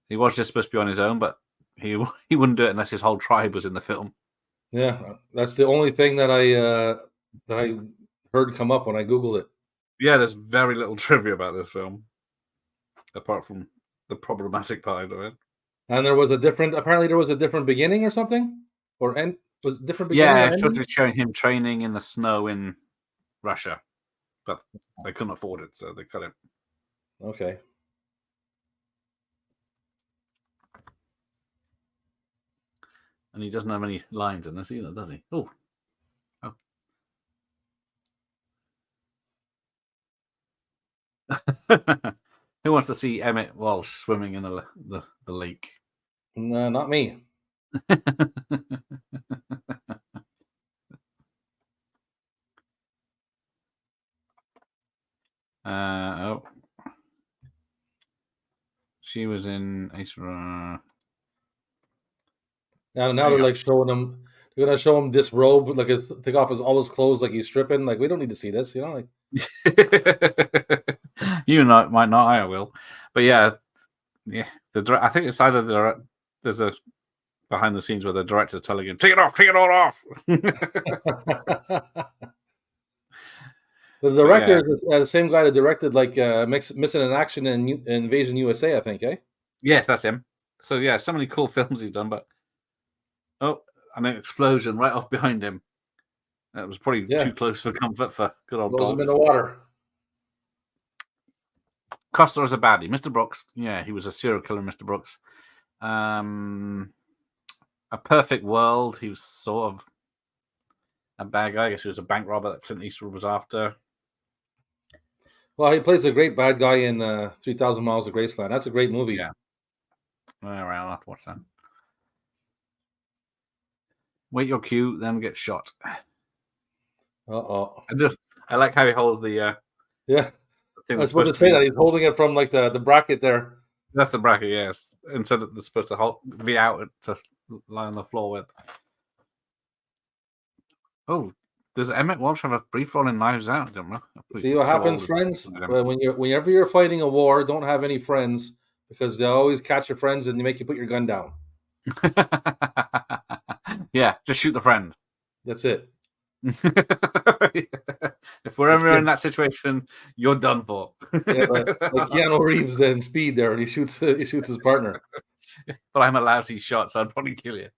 he was just supposed to be on his own, but he wouldn't do it unless his whole tribe was in the film. Yeah, that's the only thing that I heard come up when I Googled it. Yeah, there's very little trivia about this film, apart from the problematic part of it. And apparently there was a different beginning or something? Or end? Was it different beginning? Yeah, it's supposed to be showing him training in the snow in Russia, but they couldn't afford it, so they cut it. Okay. And he doesn't have any lines in this either, does he? Oh. Who wants to see Emmett Walsh swimming in the lake? No, not me. She was in Ace. Now they're like showing him. They're gonna show him disrobe, like take off all his clothes, like he's stripping. Like we don't need to see this, Like You might not. I will, but yeah. I think it's either there's a behind the scenes where the director's telling him, take it all off. The director is the same guy that directed like Missing in Action and Invasion USA, I think, eh? Yes, that's him. So yeah, so many cool films he's done, but and an explosion right off behind him. That was probably too close for comfort for good old Blows Dolph. him in the water. Costa is a baddie. Mr. Brooks, yeah, he was a serial killer, Mr. Brooks. A Perfect World, he was sort of a bad guy. I guess he was a bank robber that Clint Eastwood was after. Well, he plays a great bad guy in 3,000 Miles of Graceland. That's a great movie. Yeah. All right, I'll have to watch that. Wait your cue, then get shot. Uh-oh. I like how he holds the... yeah. I was supposed to say that. He's holding it from like the bracket there. That's the bracket, yes. Instead of they're supposed to be out to lie on the floor with. Oh, does Emmett Walsh have a brief role in Knives Out? See what happens, friends? Whenever you're fighting a war, don't have any friends because they'll always catch your friends and they make you put your gun down. Yeah, just shoot the friend. That's it. If we're ever in that situation, you're done for. Yeah, like Keanu Reeves in Speed there, and he shoots his partner. But I'm a lousy shot, so I'd probably kill you.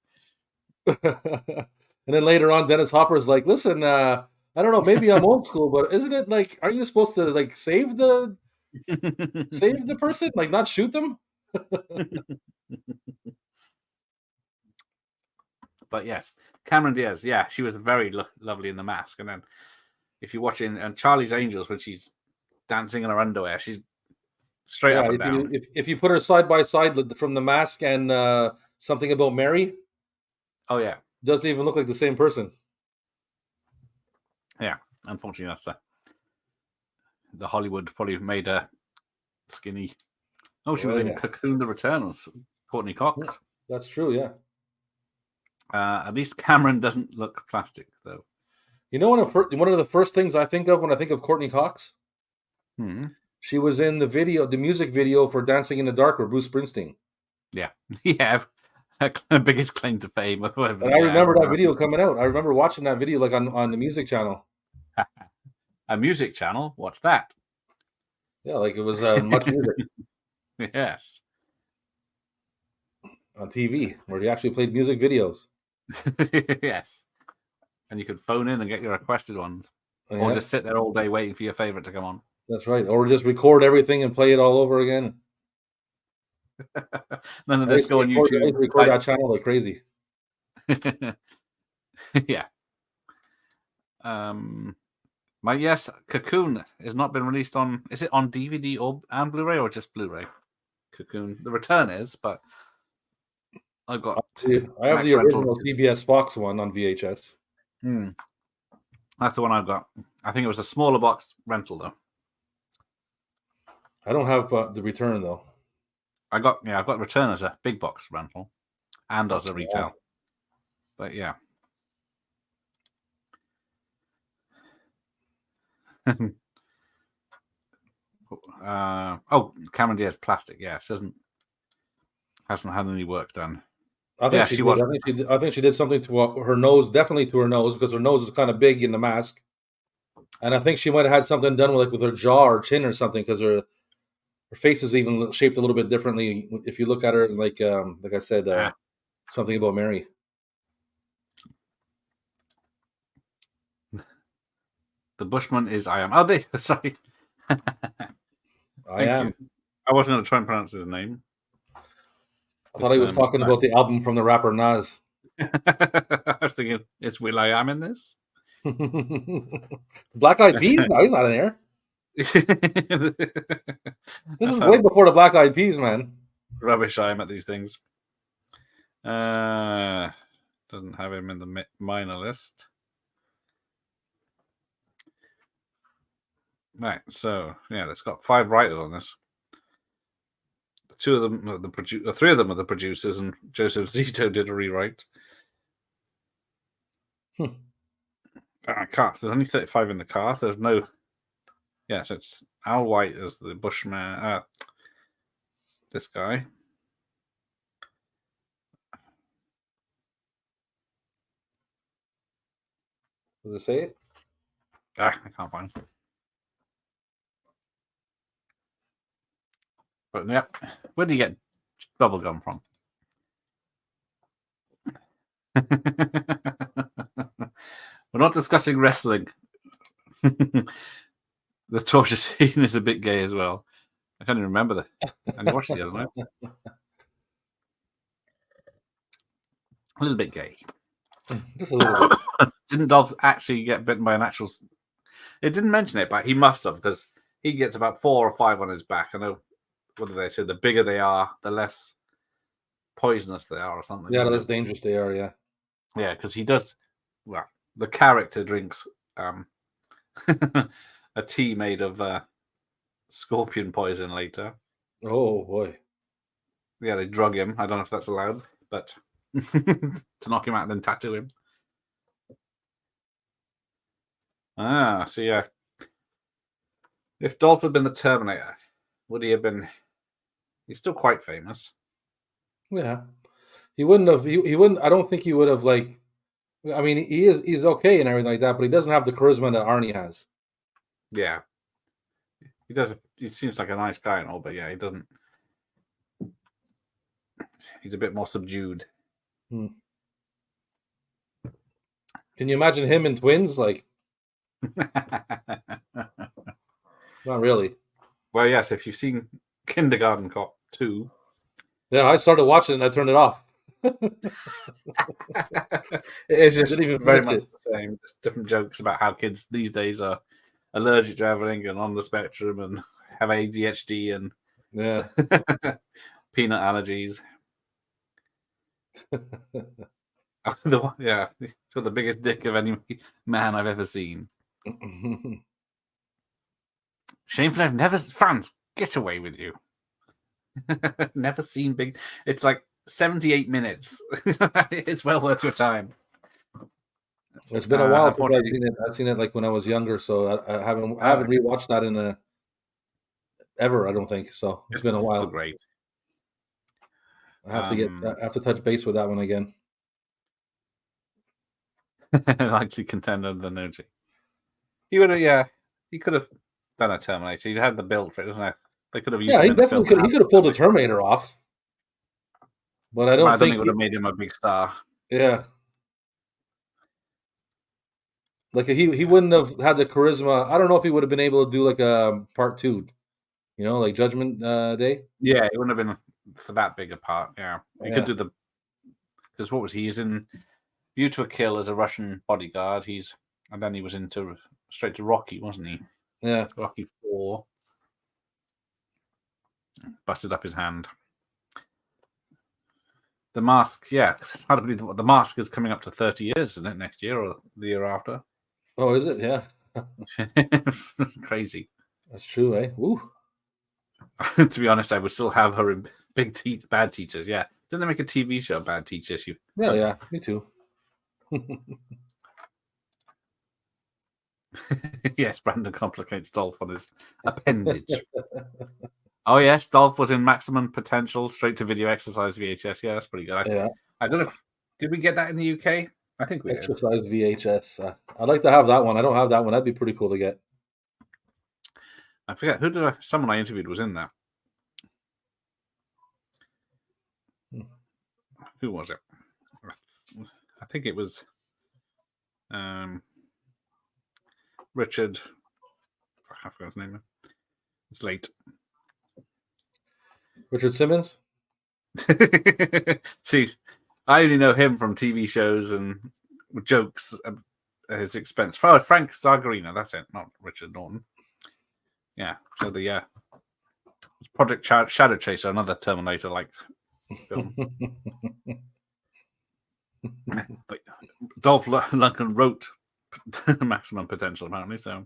And then later on, Dennis Hopper's like, "Listen, I don't know, maybe I'm old school, but isn't it like, aren't you supposed to like save the person, like not shoot them?" But yes, Cameron Diaz, yeah, she was very lovely in The Mask. And then if you're watching and Charlie's Angels, when she's dancing in her underwear, she's straight up and down. If you put her side by side from The Mask and Something About Mary, oh yeah, doesn't even look like the same person. Yeah, unfortunately, that's the Hollywood probably made her skinny. Oh, she was in Cocoon: The Returnals. Courtney Cox. Yeah, that's true. Yeah. At least Cameron doesn't look plastic, though. You know, one of the first things I think of when I think of Courtney Cox, she was in the music video for "Dancing in the Dark" with Bruce Springsteen. Yeah, yeah, the biggest claim to fame. And I remember that video coming out. I remember watching that video like on the music channel. A music channel? What's that? Yeah, like it was Much Music. Yes. On TV, where he actually played music videos. Yes. And you could phone in and get your requested ones. Or just sit there all day waiting for your favorite to come on. That's right. Or just record everything and play it all over again. None of this go on YouTube. I record that channel like crazy. Yeah. Cocoon has not been released on... Is it on DVD and Blu-ray or just Blu-ray? Cocoon. The Return is, but... I have the original CBS Fox one on VHS. That's the one I've got. I think it was a smaller box rental, though. I don't have the Return, though. I've got Return as a big box rental and as a retail. Wow. But yeah. Cameron Diaz plastic. Yeah, she hasn't had any work done. I think she was. I think she did something to her nose, definitely to her nose, because her nose is kind of big in The Mask. And I think she might have had something done with her jaw or chin or something, because her face is even shaped a little bit differently if you look at her. Like I said, Something About Mary. The Bushman is I Am. Oh, sorry. I Am. I wasn't going to try and pronounce his name. I thought he was talking about the album from the rapper Nas. I was thinking, is Will I Am in this? Black Eyed Peas? No, he's not in here. This is way before the Black Eyed Peas, man. Rubbish I am at these things. Doesn't have him in the minor list. Right, so yeah, it's got 5 writers on this. 2 of them, 3 of them are the producers, and Joseph Zito did a rewrite. Cast. There's only 35 in the cast. There's no. Yeah, so it's Al White as the Bushman. This guy. Does it say it? I can't find it. But yeah, where do you get bubblegum from? We're not discussing wrestling. The torture scene is a bit gay as well. I can't even remember that. I watched it the other night. A little bit gay. Just a little bit. Didn't Dolph actually get bitten by an actual... It didn't mention it, but he must have, because he gets about 4 or 5 on his back. I know, what do they say? The bigger they are, the less poisonous they are or something. Yeah, the less dangerous they are, yeah. Yeah, because he does... Well, the character drinks a tea made of scorpion poison later. Oh, boy. Yeah, they drug him. I don't know if that's allowed, but to knock him out and then tattoo him. So yeah. If Dolph had been the Terminator, would he have been... He's still quite famous. Yeah. He wouldn't have... He wouldn't... I don't think he would have, like... I mean, he's okay and everything like that, but he doesn't have the charisma that Arnie has. Yeah. He does. He seems like a nice guy and all, but yeah, he doesn't... He's a bit more subdued. Can you imagine him in Twins? Like... Not really. Well, yes, if you've seen Kindergarten Cop 2... Yeah, I started watching it and I turned it off. It's just even very finish much the same. Just different jokes about how kids these days are allergic to everything and on the spectrum and have ADHD and Yeah. peanut allergies. Yeah, he's got the biggest dick of any man I've ever seen. Shameful, I've never... Franz, get away with you. Never seen big... It's like 78 minutes. It's well worth your time. It's been a while since I've seen it. I've seen it like when I was younger, so I haven't rewatched that in ever. I don't think so. It's been a while. Great. I have to touch base with that one again. Likely contender than Nuji. He would have, yeah. He could have done a Terminator. He had the build for it, doesn't he? They could have used he definitely could. He could have pulled the Terminator off, but I don't think it would have made him a big star. Yeah, like he wouldn't have had the charisma. I don't know if he would have been able to do like a part 2, like Judgment Day. Yeah, it wouldn't have been for that big a part. Yeah, he could do the... Because what was he? He's in View to a Kill as a Russian bodyguard. And then he was straight to Rocky, wasn't he? Yeah, Rocky 4. Busted up his hand. The Mask, yeah. Hard to believe the Mask is coming up to 30 years, isn't it? Next year or the year after? Oh, is it? Yeah. Crazy. That's true, eh? Woo. To be honest, I would still have her in Bad Teachers. Yeah. Didn't they make a TV show, Bad Teachers? Yeah, me too. Yes, Brandon complicates Dolph on his appendage. Oh, yes, Dolph was in Maximum Potential, straight to video exercise VHS. Yeah, that's pretty good. I don't know if... Did we get that in the UK? I think we Exercise did. VHS. I'd like to have that one. I don't have that one. That'd be pretty cool to get. I forget. Someone I interviewed was in that. Who was it? I think it was Richard. I forgot his name. It's late. Richard Simmons? See, I only know him from TV shows and jokes at his expense. Oh, Frank Zagarino, that's it, not Richard Norton. Yeah, so the Project Shadow Chaser, another Terminator-like film. But Dolph Lundgren wrote Maximum Potential, apparently, so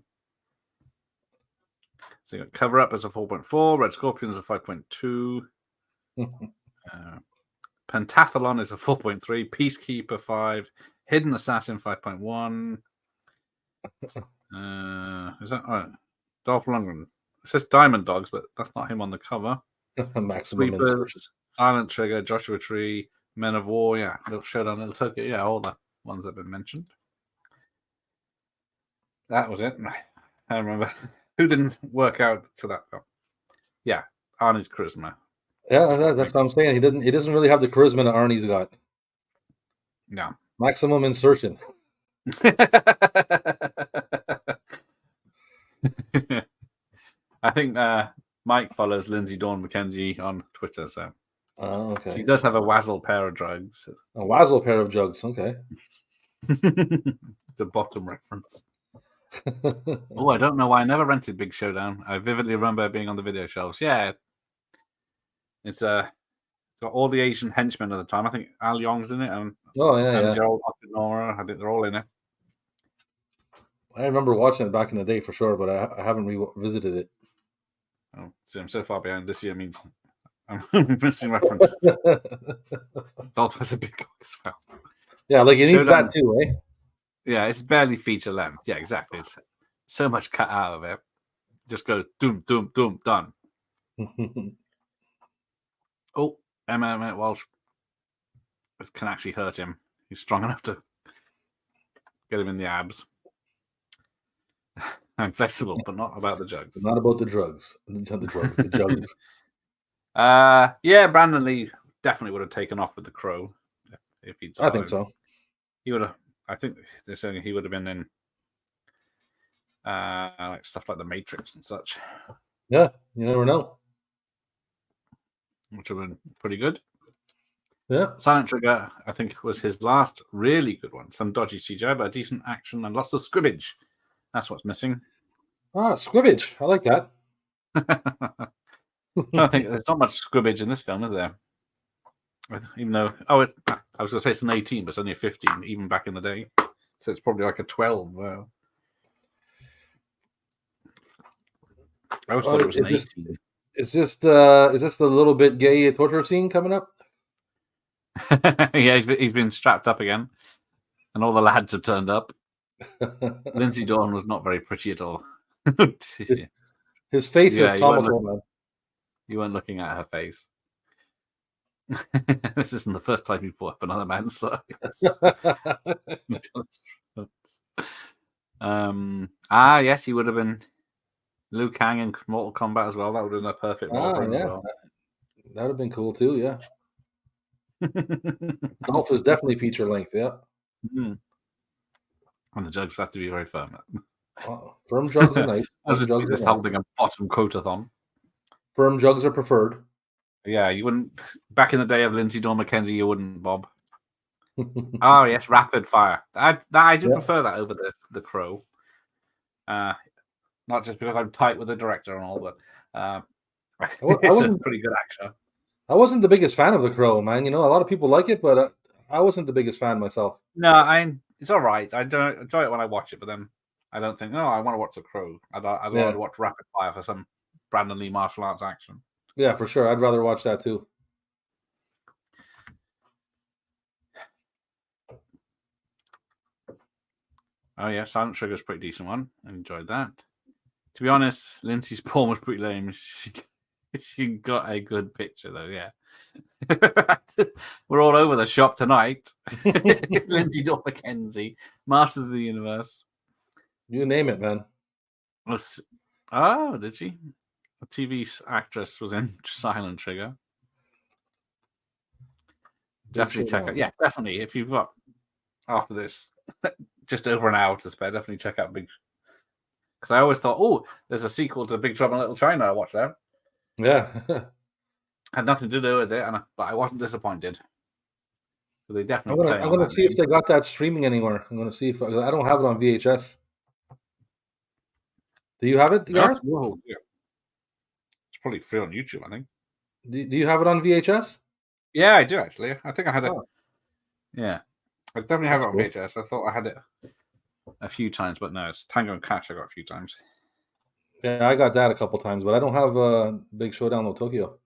you got Cover Up as a 4.4, Red Scorpions a 5.2. Pentathlon is a 4.3. Peacekeeper 5. Hidden Assassin 5.1. Is that right? Dolph Lundgren. It says Diamond Dogs, but that's not him on the cover. Maximum insertion. Sweepers, Silent Trigger, Joshua Tree, Men of War, yeah, Little Showdown, Little Tokyo, yeah, all the ones that have been mentioned. That was it. I remember who didn't work out to that film. Yeah, Arnie's charisma. Yeah, that's what I'm saying. He doesn't really have the charisma that Arnie's got. Yeah. Maximum insertion. I think Mike follows Lindsay Dawn McKenzie on Twitter, so okay. She does have a Wazzle pair of drugs. A Wazzle pair of jugs. Okay. It's a bottom reference. Oh, I don't know why I never rented Big Showdown. I vividly remember being on the video shelves. Yeah, it's got all the Asian henchmen at the time. I think Al Yong's in it, and Gerald Okinora. I think they're all in it. I remember watching it back in the day for sure, but I haven't revisited it. Oh, see, I'm so far behind. This year means I'm missing reference. Dolph has a big cock as well. Yeah, like it needs that too, eh? Yeah, it's barely feature length. Yeah, exactly. It's so much cut out of it. Just goes doom, doom, doom, done. Oh, Emmett Walsh can actually hurt him. He's strong enough to get him in the abs. I'm flexible, but not about the jugs. Not about the drugs. The jugs. Yeah, Brandon Lee definitely would have taken off with the Crow if he'd survived. I think so. He would have. I think they're saying he would have been in like stuff like The Matrix and such. Yeah, you never know. Which would have been pretty good. Yeah. Silent Trigger, I think, was his last really good one. Some dodgy CGI, but a decent action and lots of scrimmage. That's what's missing. Scrimmage. I like that. I think there's not much scrimmage in this film, is there? Even though, I was going to say it's an 18, but it's only a 15, even back in the day. So it's probably like a 12. I always thought it was an 18. Is this the little bit gay torture scene coming up? Yeah, he's been strapped up again, and all the lads have turned up. Lindsay Dawn was not very pretty at all. His face is comical, man. You weren't looking at her face. This isn't the first time you put up another man's size. Yes, he would have been Liu Kang in Mortal Kombat as well. That would have been a perfect role as well. That would have been cool too, yeah. Dolph is definitely feature length, yeah. Mm-hmm. And the jugs have to be very firm. Firm jugs are nice. I was just holding a bottom quotathon. Firm jugs are preferred. Yeah, you wouldn't. Back in the day of Lindsay Dawn McKenzie, you wouldn't, Bob. Oh yes, rapid fire. I do prefer that over the Crow. Not just because I'm tight with the director and all, but it's a pretty good action. I wasn't the biggest fan of the Crow, man. You know, a lot of people like it, but I wasn't the biggest fan myself. No, it's all right. I don't enjoy it when I watch it, but then I don't think, I want to watch the Crow. I'd rather watch Rapid Fire for some Brandon Lee martial arts action. Yeah, for sure. I'd rather watch that too. Oh yeah, Silent Trigger's a pretty decent one. I enjoyed that. To be honest, Lindsay's porn was pretty lame. She got a good picture though, yeah. We're all over the shop tonight. Lindsay Dawn McKenzie, Masters of the Universe. You name it, man. Oh, did she? A TV actress was in Silent Trigger. Definitely check out. Yeah, definitely. If you've got after this just over an hour to spare, definitely check out Big. Because I always thought, there's a sequel to Big Trouble in Little China. I watched that. Yeah. Had nothing to do with it, but I wasn't disappointed. So they definitely. I'm gonna see if they got that streaming anywhere. I'm gonna see if I don't have it on VHS. Do you have it, Gareth? Whoa, yeah. It's probably free on YouTube, I think. Do you have it on VHS? Yeah, I do actually. I think I had it. Yeah, I definitely have it on VHS. I thought I had it a few times, but no, it's Tango and Cash. I got a few times. Yeah, I got that a couple times, but I don't have Big Showdown No Tokyo.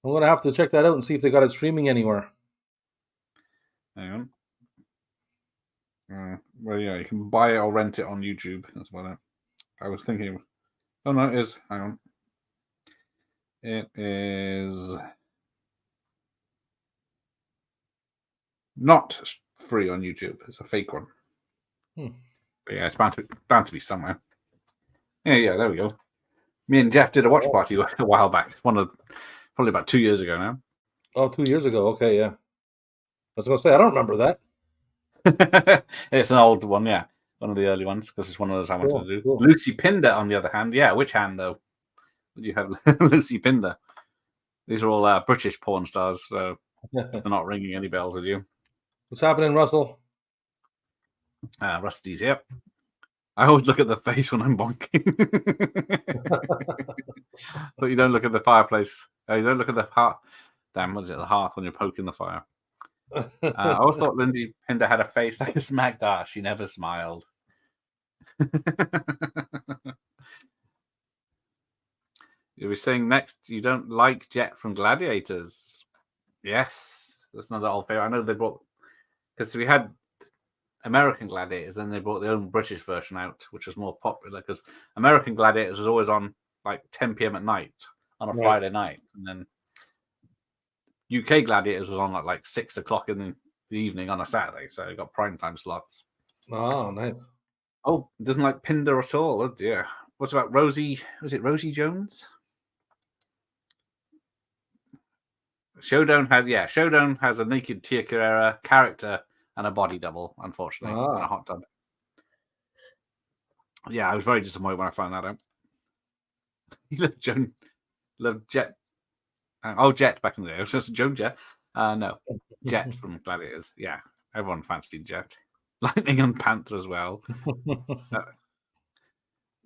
I'm gonna have to check that out and see if they got it streaming anywhere. Hang on. Well, yeah, you can buy it or rent it on YouTube. That's what I was thinking. Oh no, it is. Hang on. It is not free on YouTube. It's a fake one. But yeah, it's bound to be somewhere. Yeah, there we go. Me and Jeff did a watch party a while back. Probably about 2 years ago now. Oh, 2 years ago. Okay, yeah. I was gonna say I don't remember that. It's an old one, yeah. One of the early ones, because it's one of those I wanted to do. Cool. Lucy Pinder, on the other hand. Yeah, which hand, though? Would you have Lucy Pinder? These are all British porn stars, so they're not ringing any bells with you. What's happening, Russell? Rusty's here. I always look at the face when I'm bonking. But you don't look at the fireplace. You don't look at the hearth. Damn, what is it? The hearth when you're poking the fire. I always thought Lindsay Pinder had a face like a smack dash. She never smiled. You were saying next you don't like Jet from Gladiators. Yes, that's another old favorite. I know they brought, because we had American Gladiators, then they brought their own British version out, which was more popular because American Gladiators was always on like 10 p.m. at night on a Friday night, and then UK Gladiators was on at like 6 o'clock in the evening on a Saturday, so it got prime time slots. Oh, nice. Oh, doesn't like Pinder at all. Oh dear. What's about Rosie? Was it Rosie Jones? Showdown has a naked Tia Carrera character and a body double, unfortunately, in a hot tub. Yeah, I was very disappointed when I found that out. He loved Jet. Jet back in the day. It was just Joan Jet. No, Jet from Gladiators. Yeah, everyone fancied Jet. Lightning and Panther as well.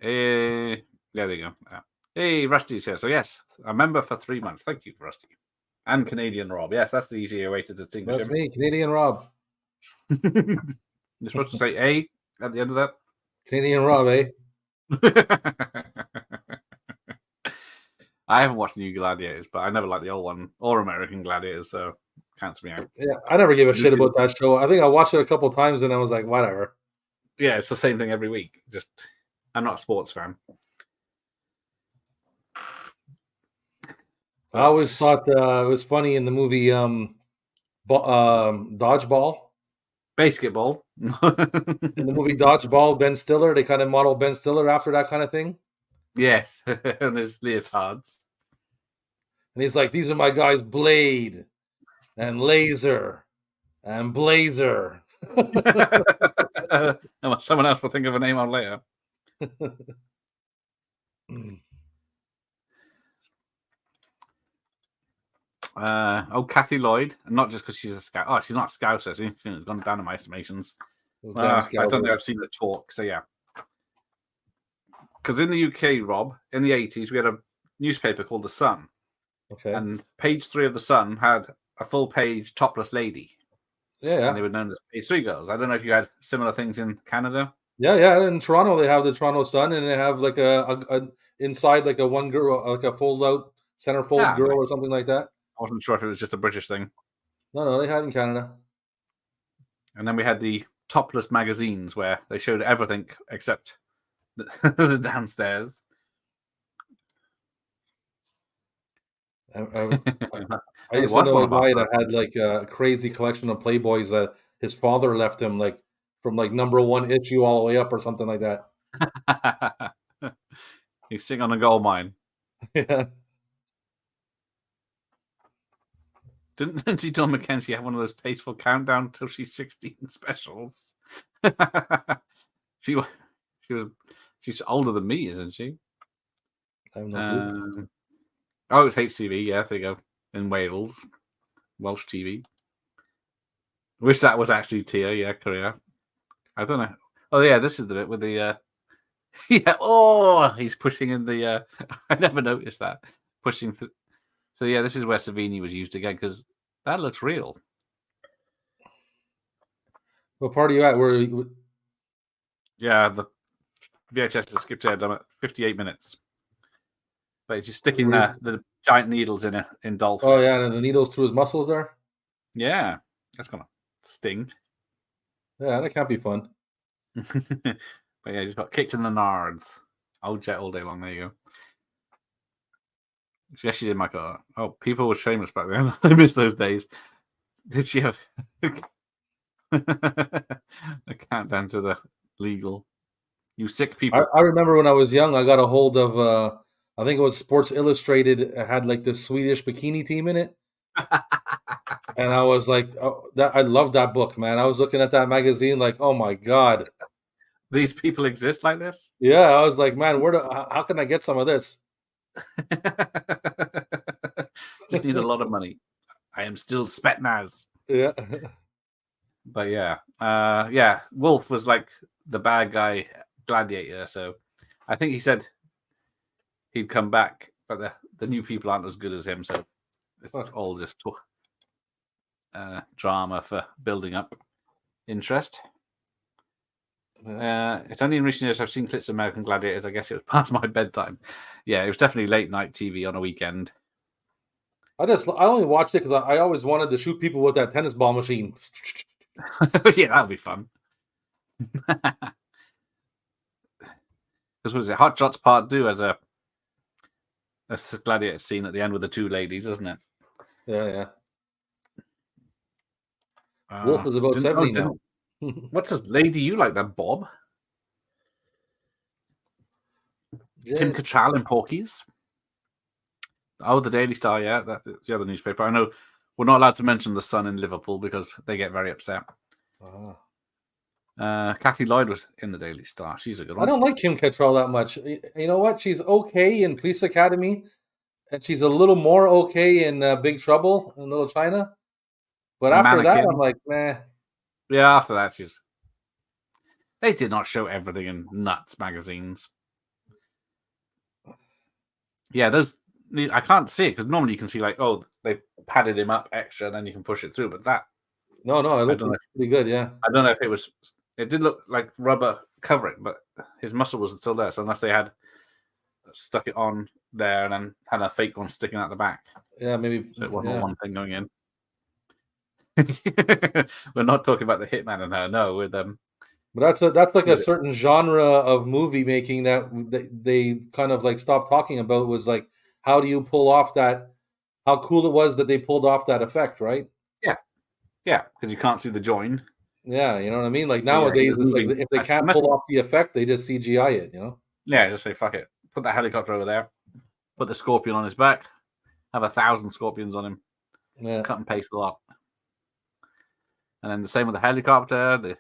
Yeah, there you go. Hey, Rusty's here. So yes, a member for 3 months. Thank you, Rusty. And Canadian Rob. Yes, that's the easier way to distinguish That's him. me, Canadian Rob. You're supposed to say A at the end of that. Canadian Rob, eh? I haven't watched New Gladiators, but I never liked the old one or American Gladiators, so counts me out. Yeah, I never gave a shit about that show. I think I watched it a couple times and I was like, whatever. Yeah, it's the same thing every week. Just I'm not a sports fan. I always thought it was funny in the movie Dodgeball. Basketball. In the movie Dodgeball, Ben Stiller, they kind of model Ben Stiller after that kind of thing. Yes, and there's leotards. And he's like, these are my guys, Blade and Laser and Blazer. Someone else will think of a name on later. Kathy Lloyd, and not just because she's a scout. Oh, she's not a scouter. She's gone down in my estimations. I don't think I've seen her talk. So yeah, because in the UK, Rob, in the 80s, we had a newspaper called The Sun. Okay. And page 3 of The Sun had a full page topless lady. Yeah. And they were known as page 3 girls. I don't know if you had similar things in Canada. Yeah. In Toronto, they have the Toronto Sun, and they have like a inside like a one girl, like a fold out centerfold girl or something like that. I wasn't sure if it was just a British thing. No, they had it in Canada. And then we had the topless magazines where they showed everything except the downstairs. I used to know a guy that had like a crazy collection of Playboys that his father left him, like from like number 1 issue all the way up or something like that. He's sitting on a gold mine. Yeah. Didn't Lindsay Dawn McKenzie have one of those tasteful countdown till she's 16 specials? She's older than me, isn't she? I have no clue. Oh, it's HTV. Yeah, there you go. In Wales, Welsh TV. Wish that was actually Tia. Yeah, Korea. I don't know. Oh yeah, this is the bit with the. Yeah. Oh, he's pushing in the. I never noticed that pushing through. So yeah, this is where Savini was used again because that looks real. What part are you at? Yeah, the VHS has skipped ahead. I'm at 58 minutes. But it's just sticking the giant needles in Dolph. Oh yeah, and the needles through his muscles there. Yeah, that's gonna sting. Yeah, that can't be fun. But yeah, he just got kicked in the nards. Old Jet all day long. There you go. Yes, she did, Michael. Oh, people were shameless back then. I miss those days. Did she have a countdown to the legal? You sick people. I remember when I was young, I got a hold of I think it was Sports Illustrated. It had like this Swedish bikini team in it, and I was like, oh, that I loved that book, man. I was looking at that magazine like, oh my god, These people exist like this? yeah. I was like, man, how can I get some of this? Just need a lot of money. I am still Spetnaz. Yeah, But yeah. Wolf was like the bad guy gladiator. So I think he said he'd come back, but the new people aren't as good as him. So it's all just drama for building up interest. It's only in recent years I've seen clips of American Gladiators. I guess it was past my bedtime. Yeah, it was definitely late night TV on a weekend. I only watched it because I always wanted to shoot people with that tennis ball machine. Yeah, that'll be fun. Because what is it? Hot Shots Part 2 as a gladiator scene at the end with the two ladies, isn't it? Yeah. Wolf is about 70 now. What's a lady you like then, Bob? Yeah. Kim Cattrall in Porky's. Oh, the Daily Star, yeah, that's the other newspaper. I know we're not allowed to mention the Sun in Liverpool because they get very upset. Kathy Lloyd was in the Daily Star. She's a good one. I don't like Kim Cattrall that much. You know what? She's okay in Police Academy, and she's a little more okay in Big Trouble in Little China. But after that, I'm like, meh. Yeah, after that, they did not show everything in Nuts magazines. Yeah, those I can't see it because normally you can see like, oh, they padded him up extra, and then you can push it through. But that no, it looked pretty good. Yeah, I don't know if it was. It did look like rubber covering, but his muscle was still there. So unless they had stuck it on there and then had a fake one sticking out the back, yeah, maybe so it wasn't one thing going in. We're not talking about the Hitman and her, no, with them. But that's like a certain genre of movie making that they kind of like stopped talking about. Was like, how do you pull off that? How cool it was that they pulled off that effect, right? Yeah, because you can't see the join. Yeah, you know what I mean. Like nowadays, it's like if they can't pull off the effect, they just CGI it. You know? Yeah, just say fuck it. Put that helicopter over there. Put the scorpion on his back. Have 1,000 scorpions on him. Yeah. Cut and paste a lot. And then the same with the helicopter. Because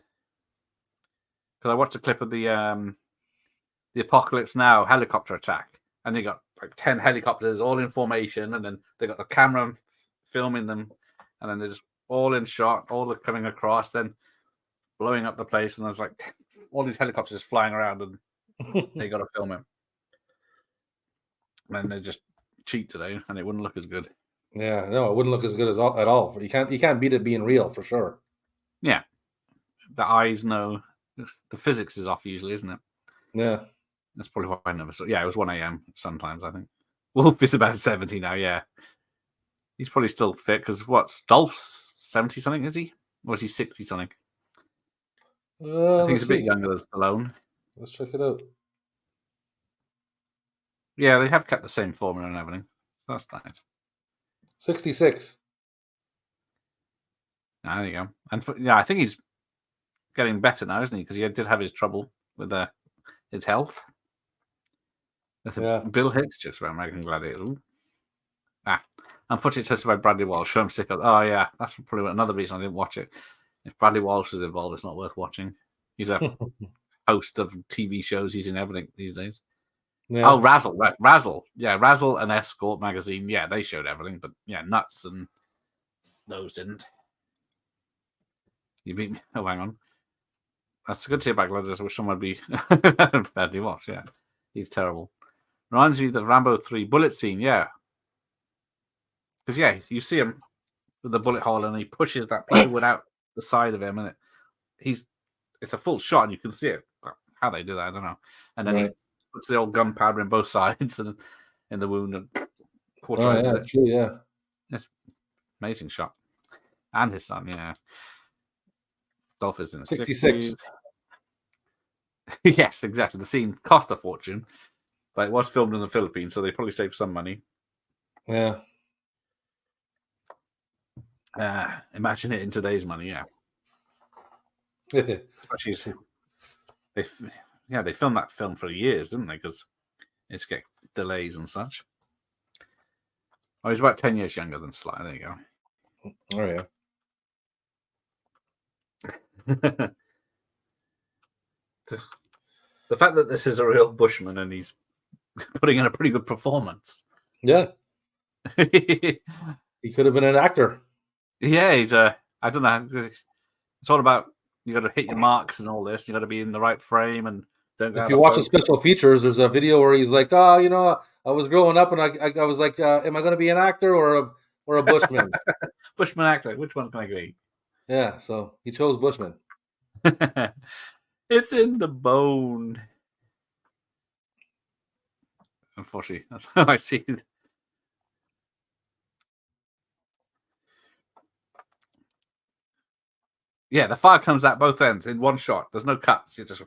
I watched a clip of the Apocalypse Now helicopter attack, and they got like 10 helicopters all in formation, and then they got the camera filming them, and then they're just all in shot, all coming across, then blowing up the place, and there's like all these helicopters flying around, and they got to film it. And then they just cheat today, and it wouldn't look as good. Yeah, no, it wouldn't look as good at all. You can't beat it being real for sure. Yeah, the eyes know. The physics is off usually, isn't it? Yeah, that's probably why I never saw. Yeah, it was 1 a.m. sometimes. I think Wolf is about 70 now. Yeah, he's probably still fit because Dolph's 70 something, is he? Or is he 60 something? I think he's a bit younger than Stallone. Let's check it out. Yeah, they have kept the same formula and everything. So that's nice. 66. There you go. And I think he's getting better now, isn't he? Because he did have his trouble with his health. Bill Hicks just about American Gladiator. Unfortunately, it's hosted by Bradley Walsh. I'm sick of. Oh yeah, that's probably another reason I didn't watch it. If Bradley Walsh is involved, it's not worth watching. He's a host of TV shows. He's in everything these days. Yeah. Oh, Razzle, right. Razzle. Yeah, Razzle and Escort magazine. Yeah, they showed everything, but yeah, Nuts and those didn't. You beat me. Oh, hang on. That's good to hear about Gladiators. I wish someone would be Bradley Walsh. Yeah, he's terrible. Reminds me of the Rambo 3 bullet scene. Yeah. Because, yeah, you see him with the bullet hole and he pushes that piece of wood out the side of him, and it's a full shot and you can see it. How they do that, I don't know. And then he puts the old gunpowder in both sides and in the wound. And Oh portrays yeah, it. true. Yeah. It's amazing shot. And his son, yeah. Dolph is in the 66. 60s. Yes, exactly. The scene cost a fortune, but it was filmed in the Philippines, so they probably saved some money. Yeah. Imagine it in today's money, yeah. Especially as they filmed that film for years, didn't they? Because it's get delays and such. Oh, he's about 10 years younger than Sly. There you Oh yeah. go. The fact that this is a real Bushman and he's putting in a pretty good performance. Yeah. He could have been an actor. Yeah, he's I don't know. It's all about you got to hit your marks and all this. You got to be in the right frame and don't go If out you of watch the focus. special features, there's a video where he's like, "Oh, I was growing up and I was like, am I going to be an actor or a bushman?" Bushman actor. Which one can I be? Yeah. So he chose bushman. It's in the bone. Unfortunately, that's how I see it. Yeah, the fire comes out both ends in one shot. There's no cuts. You just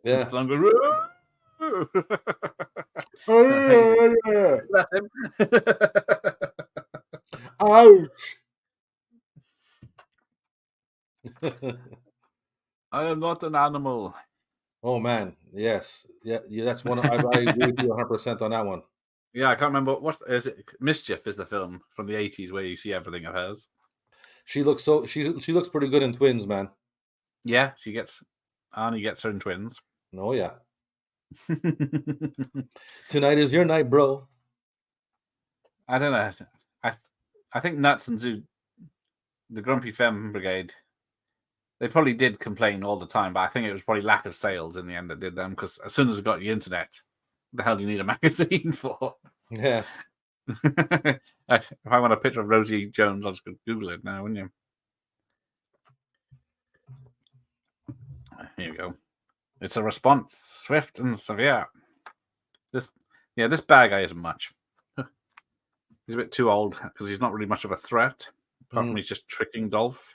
Yeah. longer. That's him. Ouch. I am not an animal. Oh man, yes, yeah. That's one. I agree with you 100% on that one. Yeah, I can't remember what is it. Mischief is the film from the 80s where you see everything of hers. She looks she looks pretty good in Twins, man. Yeah, Arnie gets her in Twins. Oh yeah. Tonight is your night, bro. I don't know. I think Nuts and Zoo, the Grumpy Femme Brigade, they probably did complain all the time, but I think it was probably lack of sales in the end that did them, because as soon as it got the internet, the hell do you need a magazine for? Yeah. If I want a picture of Rosie Jones, I'll just go Google it now, wouldn't you? Here you go. It's a response, swift and severe. This bad guy isn't much. He's a bit too old because he's not really much of a threat. Apart from he's just tricking Dolph.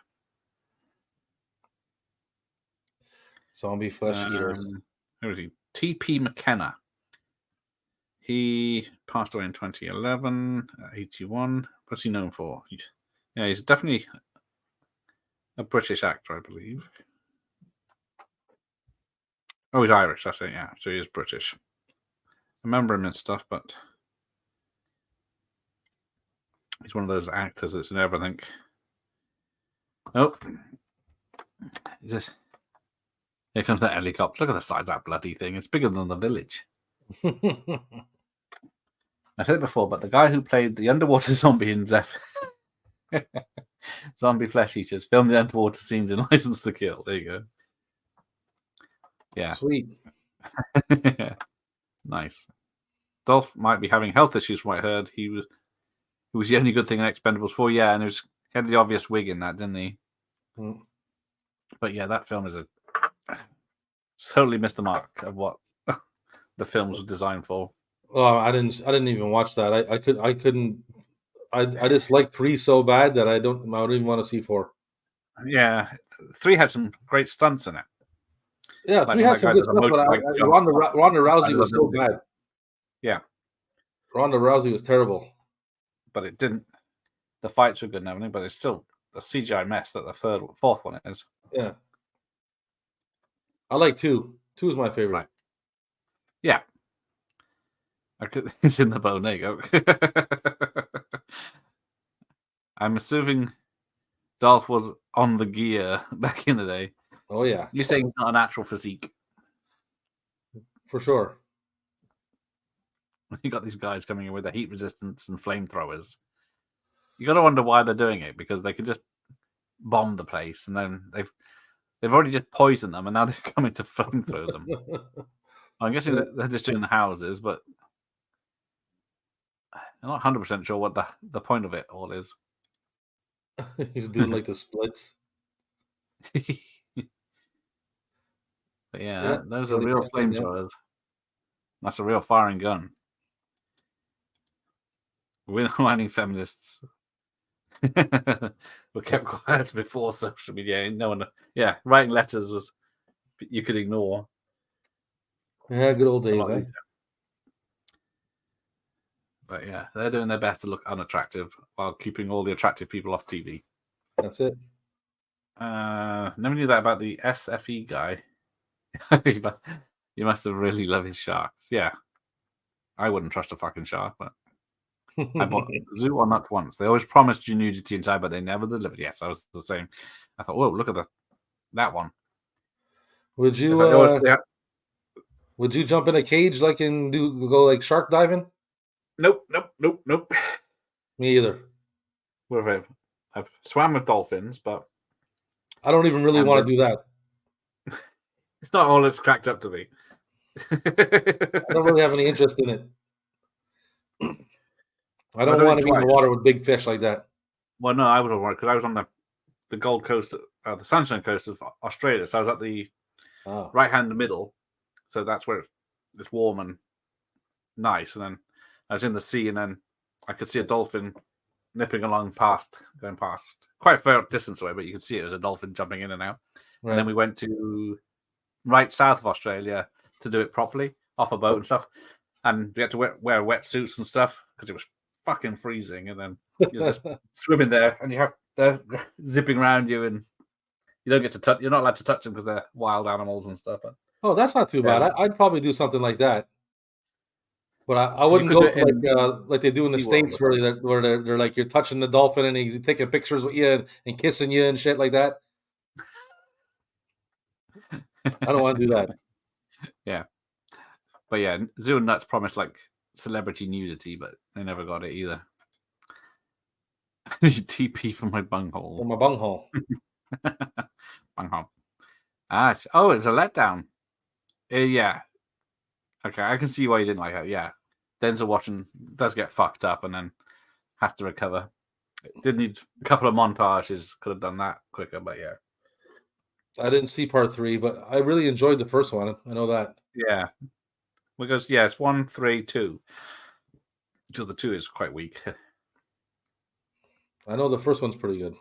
Zombie flesh eaters. Who is he? T.P. McKenna. He passed away in 2011, 81. What's he known for? Yeah, he's definitely a British actor, I believe. Oh, he's Irish, that's it, yeah. So he is British. I remember him and stuff, but he's one of those actors that's in everything. Oh. Is this... Here comes that helicopter. Look at the size of that bloody thing. It's bigger than the village. I said it before, but the guy who played the underwater zombie in Zombie Flesh Eaters filmed the underwater scenes in License to Kill. There you go. Yeah. Sweet. Nice. Dolph might be having health issues from what I heard. He was the only good thing in Expendables 4, yeah, and he had the obvious wig in that, didn't he? Mm. But yeah, that film is totally missed the mark of what the film was designed for. Oh, I didn't even watch that. I couldn't. I just like 3 so bad that I don't even want to see 4. Yeah, 3 had some great stunts in it. Yeah, 3 had some good stuff, but Ronda Rousey was so bad. Yeah, Ronda Rousey was terrible. But it didn't. The fights were good and everything, but it's still a CGI mess that the fourth one is. Yeah, I like 2. 2 is my favorite. Right. Yeah. It's in the bone. There you go. I'm assuming Dolph was on the gear back in the day. Oh yeah. You're saying he's not a natural physique. For sure. You got these guys coming in with the heat resistance and flamethrowers. You got to wonder why they're doing it, because they could just bomb the place, and then they've already just poisoned them, and now they're coming to flamethrow them. I'm guessing that they're just doing the houses, but I'm not 100% sure what the point of it all is. He's doing like the splits. But yeah, those are real flamethrowers. That's a real firing gun. We're whining feminists. Were kept quiet before social media. No one, writing letters was you could ignore. Yeah, good old days, eh? But yeah, they're doing their best to look unattractive while keeping all the attractive people off TV. That's it. Never knew that about the SFE guy. You must have really loved his sharks. Yeah, I wouldn't trust a fucking shark, but I bought Zoo or Nuts once. They always promised you nudity inside, but they never delivered. Yes, I was the same. I thought, whoa, look at that one. Would you would you jump in a cage like and go like shark diving? Nope. Me either. I've swam with dolphins, but I don't even really want to do that. It's not all it's cracked up to be. I don't really have any interest in it. I don't want to be in the water with big fish like that. Well, no, I was worried because I was on the Gold Coast, the Sunshine Coast of Australia. So I was at the right-hand middle. So that's where it's warm and nice. And then I was in the sea, and then I could see a dolphin nipping along going past. Quite a fair distance away, but you could see it was a dolphin jumping in and out. Right. And then we went to right south of Australia to do it properly, off a boat and stuff. And we had to wear wetsuits and stuff because it was fucking freezing. And then you're just swimming there, and they're zipping around you, and you don't get to touch. You're not allowed to touch them because they're wild animals and stuff. But, oh, that's not too bad. I'd probably do something like that. But I wouldn't go to like they do in the States where they're like you're touching the dolphin and he's taking pictures with you and kissing you and shit like that. I don't want to do that. Yeah. But yeah, Zoo and Nuts promised like celebrity nudity, but they never got it either. TP from my bunghole. From my bunghole. Bunghole. Oh, it was a letdown. Yeah. Okay, I can see why you didn't like it. Yeah. Denzel Washington does get fucked up and then has to recover. It did need a couple of montages. Could have done that quicker, but yeah. I didn't see part 3, but I really enjoyed the first one. I know that. Yeah. Because, it's 1, 3, 2. So the 2 is quite weak. I know the first one's pretty good.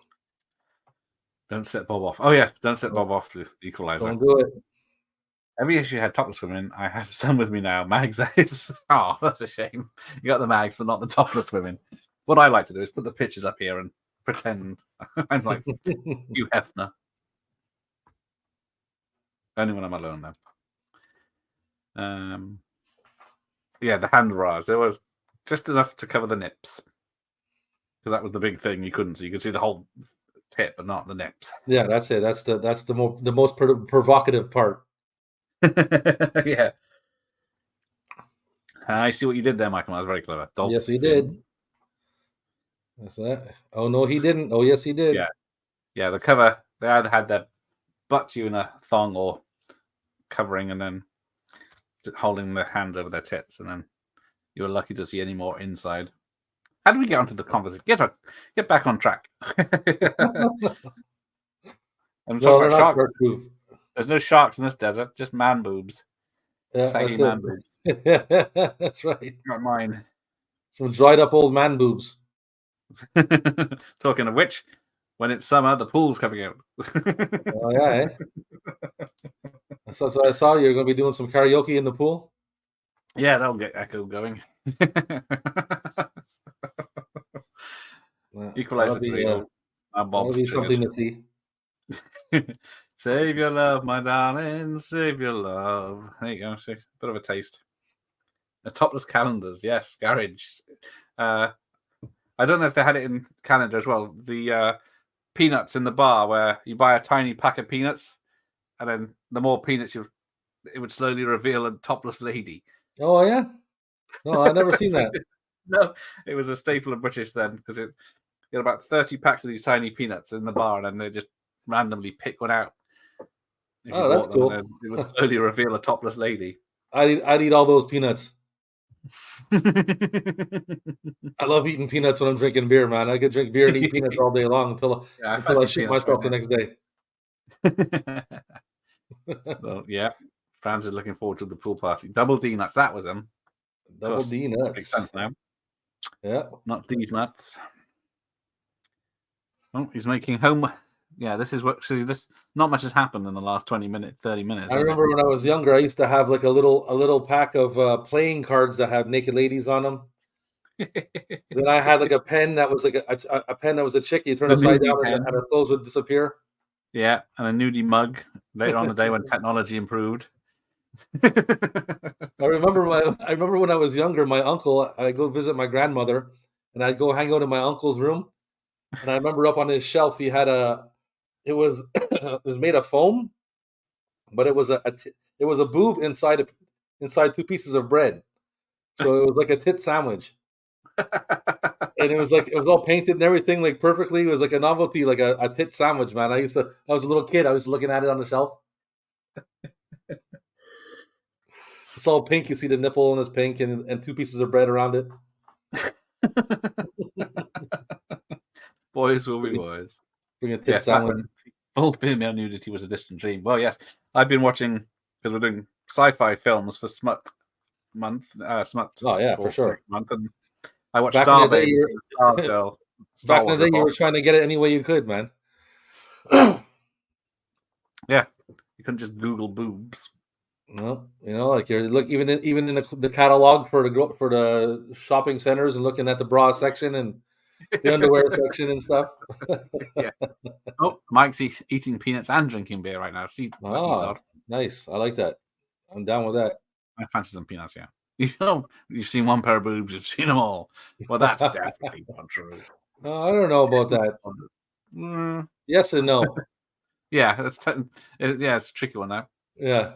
Don't set Bob off. Oh, yeah. Don't set Bob off to the Equalizer. Don't do it. Every issue had topless women. I have some with me now. Mags, that is. Oh, that's a shame. You got the mags, but not the topless women. What I like to do is put the pictures up here and pretend I'm like Hugh Hefner. Only when I'm alone, though. Yeah, the hand bras. There was just enough to cover the nips. Because that was the big thing you couldn't see. You could see the whole tip, but not the nips. Yeah, that's it. That's the most provocative part. Yeah. I see what you did there, Michael. That was very clever. Dolphin. Yes, he did. That's that. Oh, no, he didn't. Oh, yes, he did. Yeah, the cover, they either had their butt you in a thong or covering and then holding their hands over their tits, and then you were lucky to see any more inside. How do we get onto the conversation? Get back on track. I'm talking about sharks. There's no sharks in this desert, just man boobs. Saggy man boobs. That's right. Not mine. Some dried up old man boobs. Talking of which, when it's summer, the pool's coming out. Oh, yeah, eh? So I saw you're going to be doing some karaoke in the pool? Yeah, that'll get Echo going. Equalizer 3. That'll be something to see. Save your love, my darling. Save your love. There you go. See, bit of a taste. Topless calendars. Yes, garage. I don't know if they had it in Canada as well. The peanuts in the bar where you buy a tiny pack of peanuts, and then the more peanuts it would slowly reveal a topless lady. Oh, yeah? No, I've never seen that. No, it was a staple of British then because you had about 30 packs of these tiny peanuts in the bar, and then they just randomly pick one out. Oh, that's cool. It would slowly reveal a topless lady. I'd eat all those peanuts. I love eating peanuts when I'm drinking beer, man. I could drink beer and eat peanuts all day long until I shit myself the next day. Well, yeah. Franz is looking forward to the pool party. Double D nuts, that was them. Double D nuts. Makes sense now. Yeah. Not these nuts. Oh, he's making home. Yeah, this is what. See, this not much has happened in the last 30 minutes. I Has remember when I was younger, I used to have like a little pack of playing cards that had naked ladies on them. it? Then I had like a pen that was like a pen that was a chick. You turn The upside nudie down and pen. her clothes would disappear. Yeah, and a nudie mug later on the day when technology improved. I remember when I was younger, my uncle. I go visit my grandmother, and I'd go hang out in my uncle's room. And I remember up on his shelf, he had a. It was it was made of foam, but it was it was a boob inside two pieces of bread. So it was like a tit sandwich, and it was all painted and everything like perfectly. It was like a novelty, like a tit sandwich, man. I was a little kid. I was looking at it on the shelf. It's all pink. You see the nipple and it's pink, and two pieces of bread around it. Boys will be boys. Bring a tit Yes, back sandwich. when full female nudity was a distant dream. Well, yes, I've been watching because we're doing sci-fi films for Smut month. Smut. Oh yeah, for sure. Month, and I watched Back in the day, Starbase, Star Girl, Star back in Wars the day, you Report. were trying to get it any way you could, man. Yeah, you couldn't just Google boobs. No, you know, like you're look even in the catalog for the shopping centers and looking at the bra section and the underwear section and stuff. Yeah. Oh, Mike's eating peanuts and drinking beer right now. See, lucky Ah, sod. nice. I like that. I'm down with that. I fancy some peanuts. Yeah. You know, you've seen one pair of boobs, you've seen them all. Well, that's definitely not true. I don't know about that. Mm, Yes and no. yeah, it's a tricky one now. Yeah.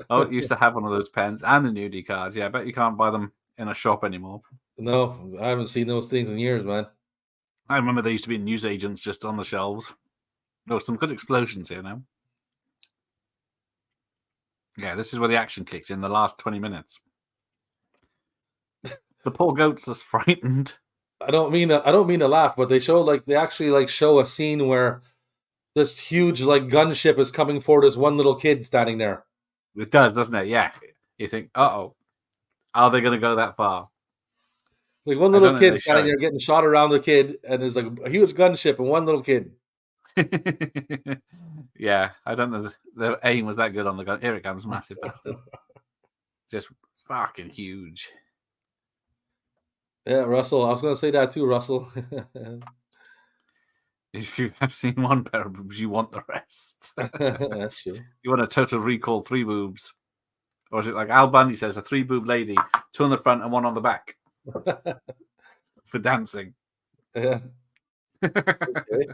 Oh, it used to have one of those pens and the nudie cards. Yeah, I bet you can't buy them in a shop anymore. No, I haven't seen those things in years, man. I remember there used to be newsagents just on the shelves. Oh, some good explosions here now. Yeah, this is where the action kicks in the last 20 minutes. The poor goat's just frightened. I don't mean to laugh, but they actually show a scene where this huge like gunship is coming for this one little kid standing there. It does, doesn't it? Yeah. You think, uh-oh, are they going to go that far? Like one little kid standing there getting shot around the kid, and there's like a huge gunship and one little kid. Yeah, I don't know. The aim was that good on the gun. Here it comes, massive bastard. Just fucking huge. Yeah, Russell. I was going to say that too, Russell. If you have seen one pair of boobs, you want the rest. That's true. You want a Total Recall 3 boobs. Or is it like Al Bundy says, a 3 boob lady, 2 on the front and 1 on the back for dancing. Yeah. Okay.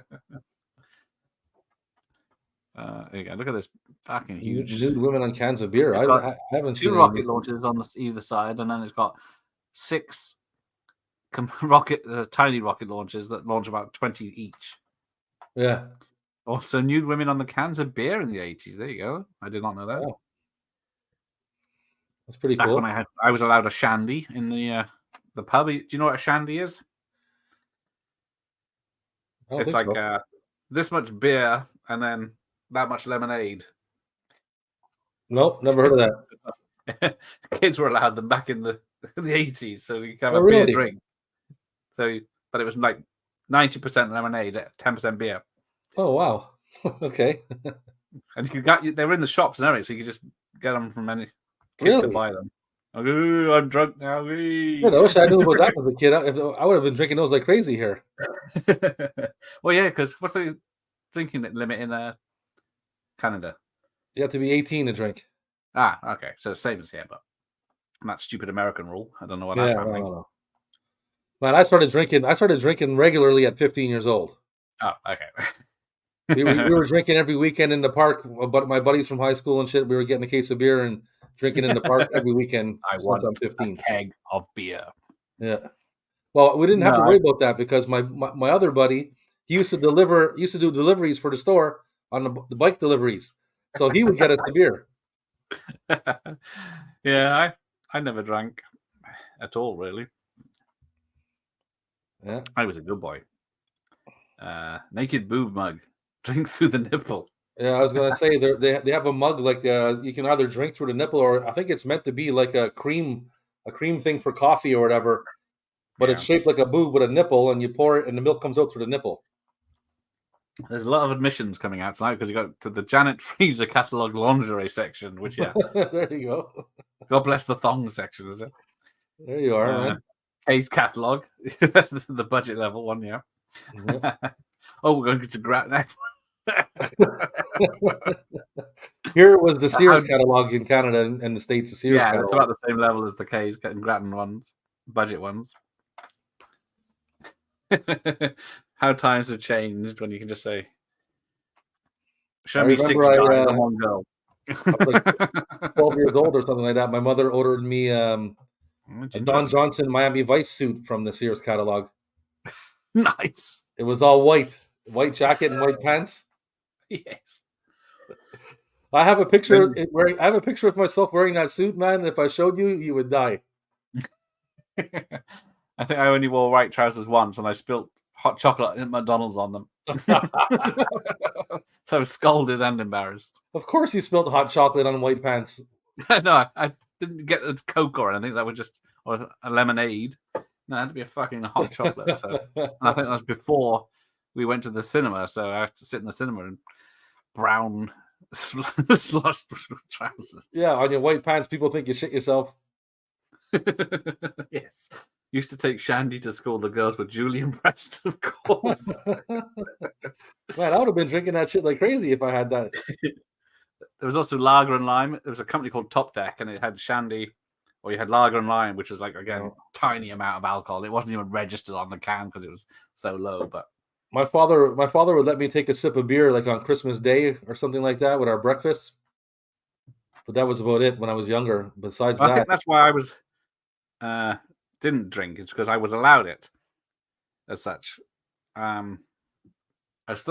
There you go. Look at this fucking huge. Nude women on cans of beer. I haven't seen 2 rocket launchers on either side, and then it's got 6 tiny rocket launchers that launch about 20 each. Yeah. Also, nude women on the cans of beer in the 80s. There you go. I did not know that. Oh. That's pretty Back cool. when I was allowed a shandy in the pub. Do you know what a shandy is? It's like this much beer and then that much lemonade. Nope, never heard of that. Kids were allowed them back in the 80s, so you could have a really? beer drink. So, but it was like 90% lemonade, 10% beer. Oh wow! Okay. And they were in the shops and everything, so you could just get them from any kids Really? could buy them. Like, ooh, I'm drunk now. Yeah, I wish I knew about that as a kid. I would have been drinking those like crazy here. Well, yeah, because what's the drinking limit in Canada? You have to be 18 to drink. Ah, okay. So same as here, but that stupid American rule. I don't know why that's happening. No. Man, I started drinking regularly at 15 years old. Oh, okay. we were drinking every weekend in the park. But my buddies from high school and shit, we were getting a case of beer and drinking in the park every weekend. I want I'm 15. A keg of beer. Yeah. Well, we didn't have to worry about that because my other buddy, he used to do deliveries for the store on the bike deliveries, so he would get us the beer. Yeah, I never drank at all, really. Yeah, I was a good boy. Naked boob mug, drink through the nipple. Yeah, I was gonna say they have a mug like you can either drink through the nipple or I think it's meant to be like a cream cream thing for coffee or whatever, but it's Yeah. shaped like a boob with a nipple, and you pour it, and the milk comes out through the nipple. There's a lot of admissions coming out tonight because you got to the Janet Freezer catalog lingerie section, which There you go. God bless the thong section, is it? There you are, man. Kay's catalog. That's the budget level one, yeah. Oh, we're going to grab that. Here it was the Sears catalog in Canada, and the States the Sears catalog. It's about the same level as the K's and Grattan ones, budget ones. How times have changed when you can just say, "Show me 6 guys and 1 girl." I was like 12 years old or something like that. My mother ordered me a Don Johnson Miami Vice suit from the Sears catalog. Nice. It was all white jacket and white pants. Yes. I have a picture. I have a picture of myself wearing that suit, man. And if I showed you, you would die. I think I only wore white trousers once, and I spilt hot chocolate at McDonald's on them. So I was scolded and embarrassed. Of course, you spilled hot chocolate on white pants. No, I didn't get a Coke or anything. That was just or a lemonade. No, it had to be a fucking hot chocolate. So. And I think that was before we went to the cinema, so I had to sit in the cinema in brown slush trousers. Yeah, on your white pants, people think you shit yourself. Yes. Used to take Shandy to school. The girls were duly impressed, of course. Man, I would have been drinking that shit like crazy if I had that. There was also lager and lime. There was a company called Top Deck, and it had Shandy, or you had lager and lime, which was like, again, tiny amount of alcohol. It wasn't even registered on the can because it was so low. But my father would let me take a sip of beer like on Christmas Day or something like that with our breakfast. But that was about it when I was younger. Besides that, I think that's why I was didn't drink. It's because I was allowed it as such. I was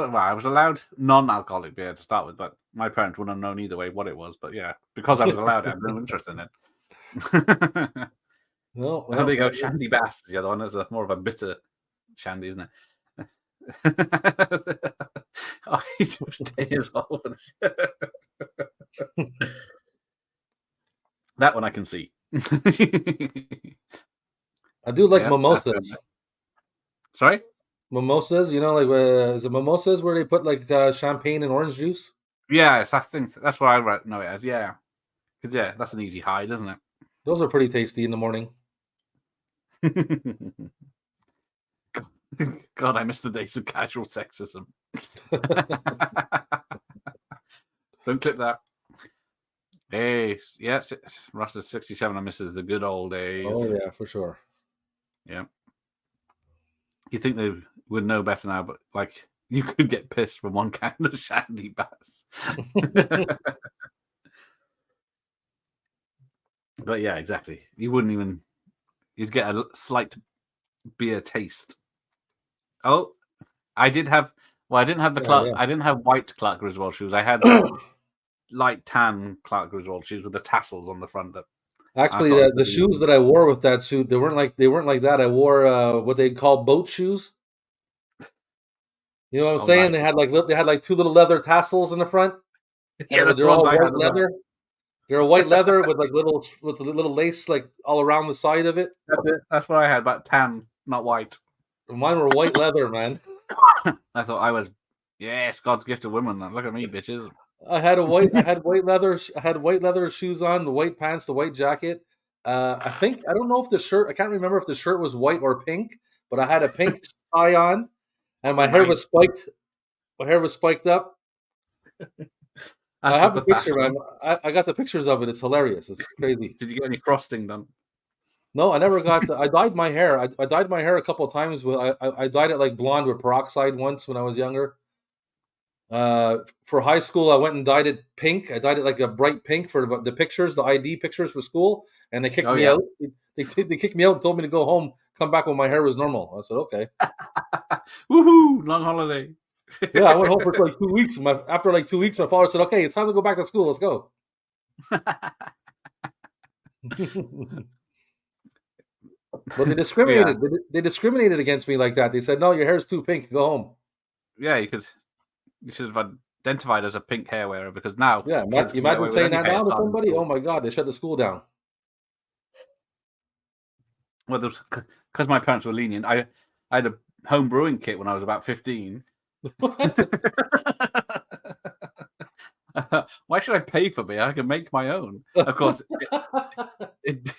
allowed non-alcoholic beer to start with, but my parents wouldn't have known either way what it was. But yeah, because I was allowed it, I had no interest in it. No, there you go. Shandy Bass is the other one. It's more of a bitter shandy, isn't it? Oh, he's just 10 years old. That one I can see. I do like mimosas. Sorry? Mimosas, you know, like is it mimosas where they put like champagne and orange juice? Yes, I think that's what I know it as. Yeah, because that's an easy hide, isn't it? Those are pretty tasty in the morning. God, I miss the days of casual sexism. Don't clip that. Hey, yes, Russ is 67 and misses the good old days. Oh yeah, for sure. Yeah. You think they would know better now, but like you could get pissed from one kind of Shandy Bass. But yeah, exactly. You wouldn't even. You'd get a slight beer taste. Oh, I did have. Well, I didn't have the Clark. Yeah. I didn't have white Clark Griswold shoes. I had light tan Clark Griswold shoes with the tassels on the front. That actually, the shoes that I wore with that suit, they weren't like that. I wore what they call boat shoes. You know what I'm saying? Nice. They had like 2 little leather tassels in the front. Yeah, they're all white leather. They're white leather with like little lace like all around the side of it. That's it. That's what I had, but tan, not white. Mine were white leather, man. I thought I was, yes, God's gift to women. Look at me, bitches. I had white leather shoes on, the white pants, the white jacket. I don't know if the shirt. I can't remember if the shirt was white or pink, but I had a pink tie on, and my hair was spiked. My hair was spiked up. I have the picture, man. I got the pictures of it. It's hilarious. It's crazy. Did you get any frosting done? No, I never got. I dyed my hair. I dyed my hair a couple of times. I dyed it like blonde with peroxide once when I was younger. For high school, I went and dyed it pink. I dyed it like a bright pink for the pictures, the ID pictures for school, and they kicked me out. They kicked me out and told me to go home, come back when my hair was normal. I said, okay. Woohoo! Long holiday. Yeah, I went home for like 2 weeks. After like 2 weeks, my father said, okay, it's time to go back to school. Let's go. But they discriminated. Yeah. They discriminated against me like that. They said, no, your hair's too pink. Go home. Yeah, you should have identified as a pink hair wearer because now. Yeah, you imagine saying that now to somebody? Oh my God, they shut the school down. well, because my parents were lenient. I had a home brewing kit when I was about 15. What? Why should I pay for beer? I can make my own. Of course, it,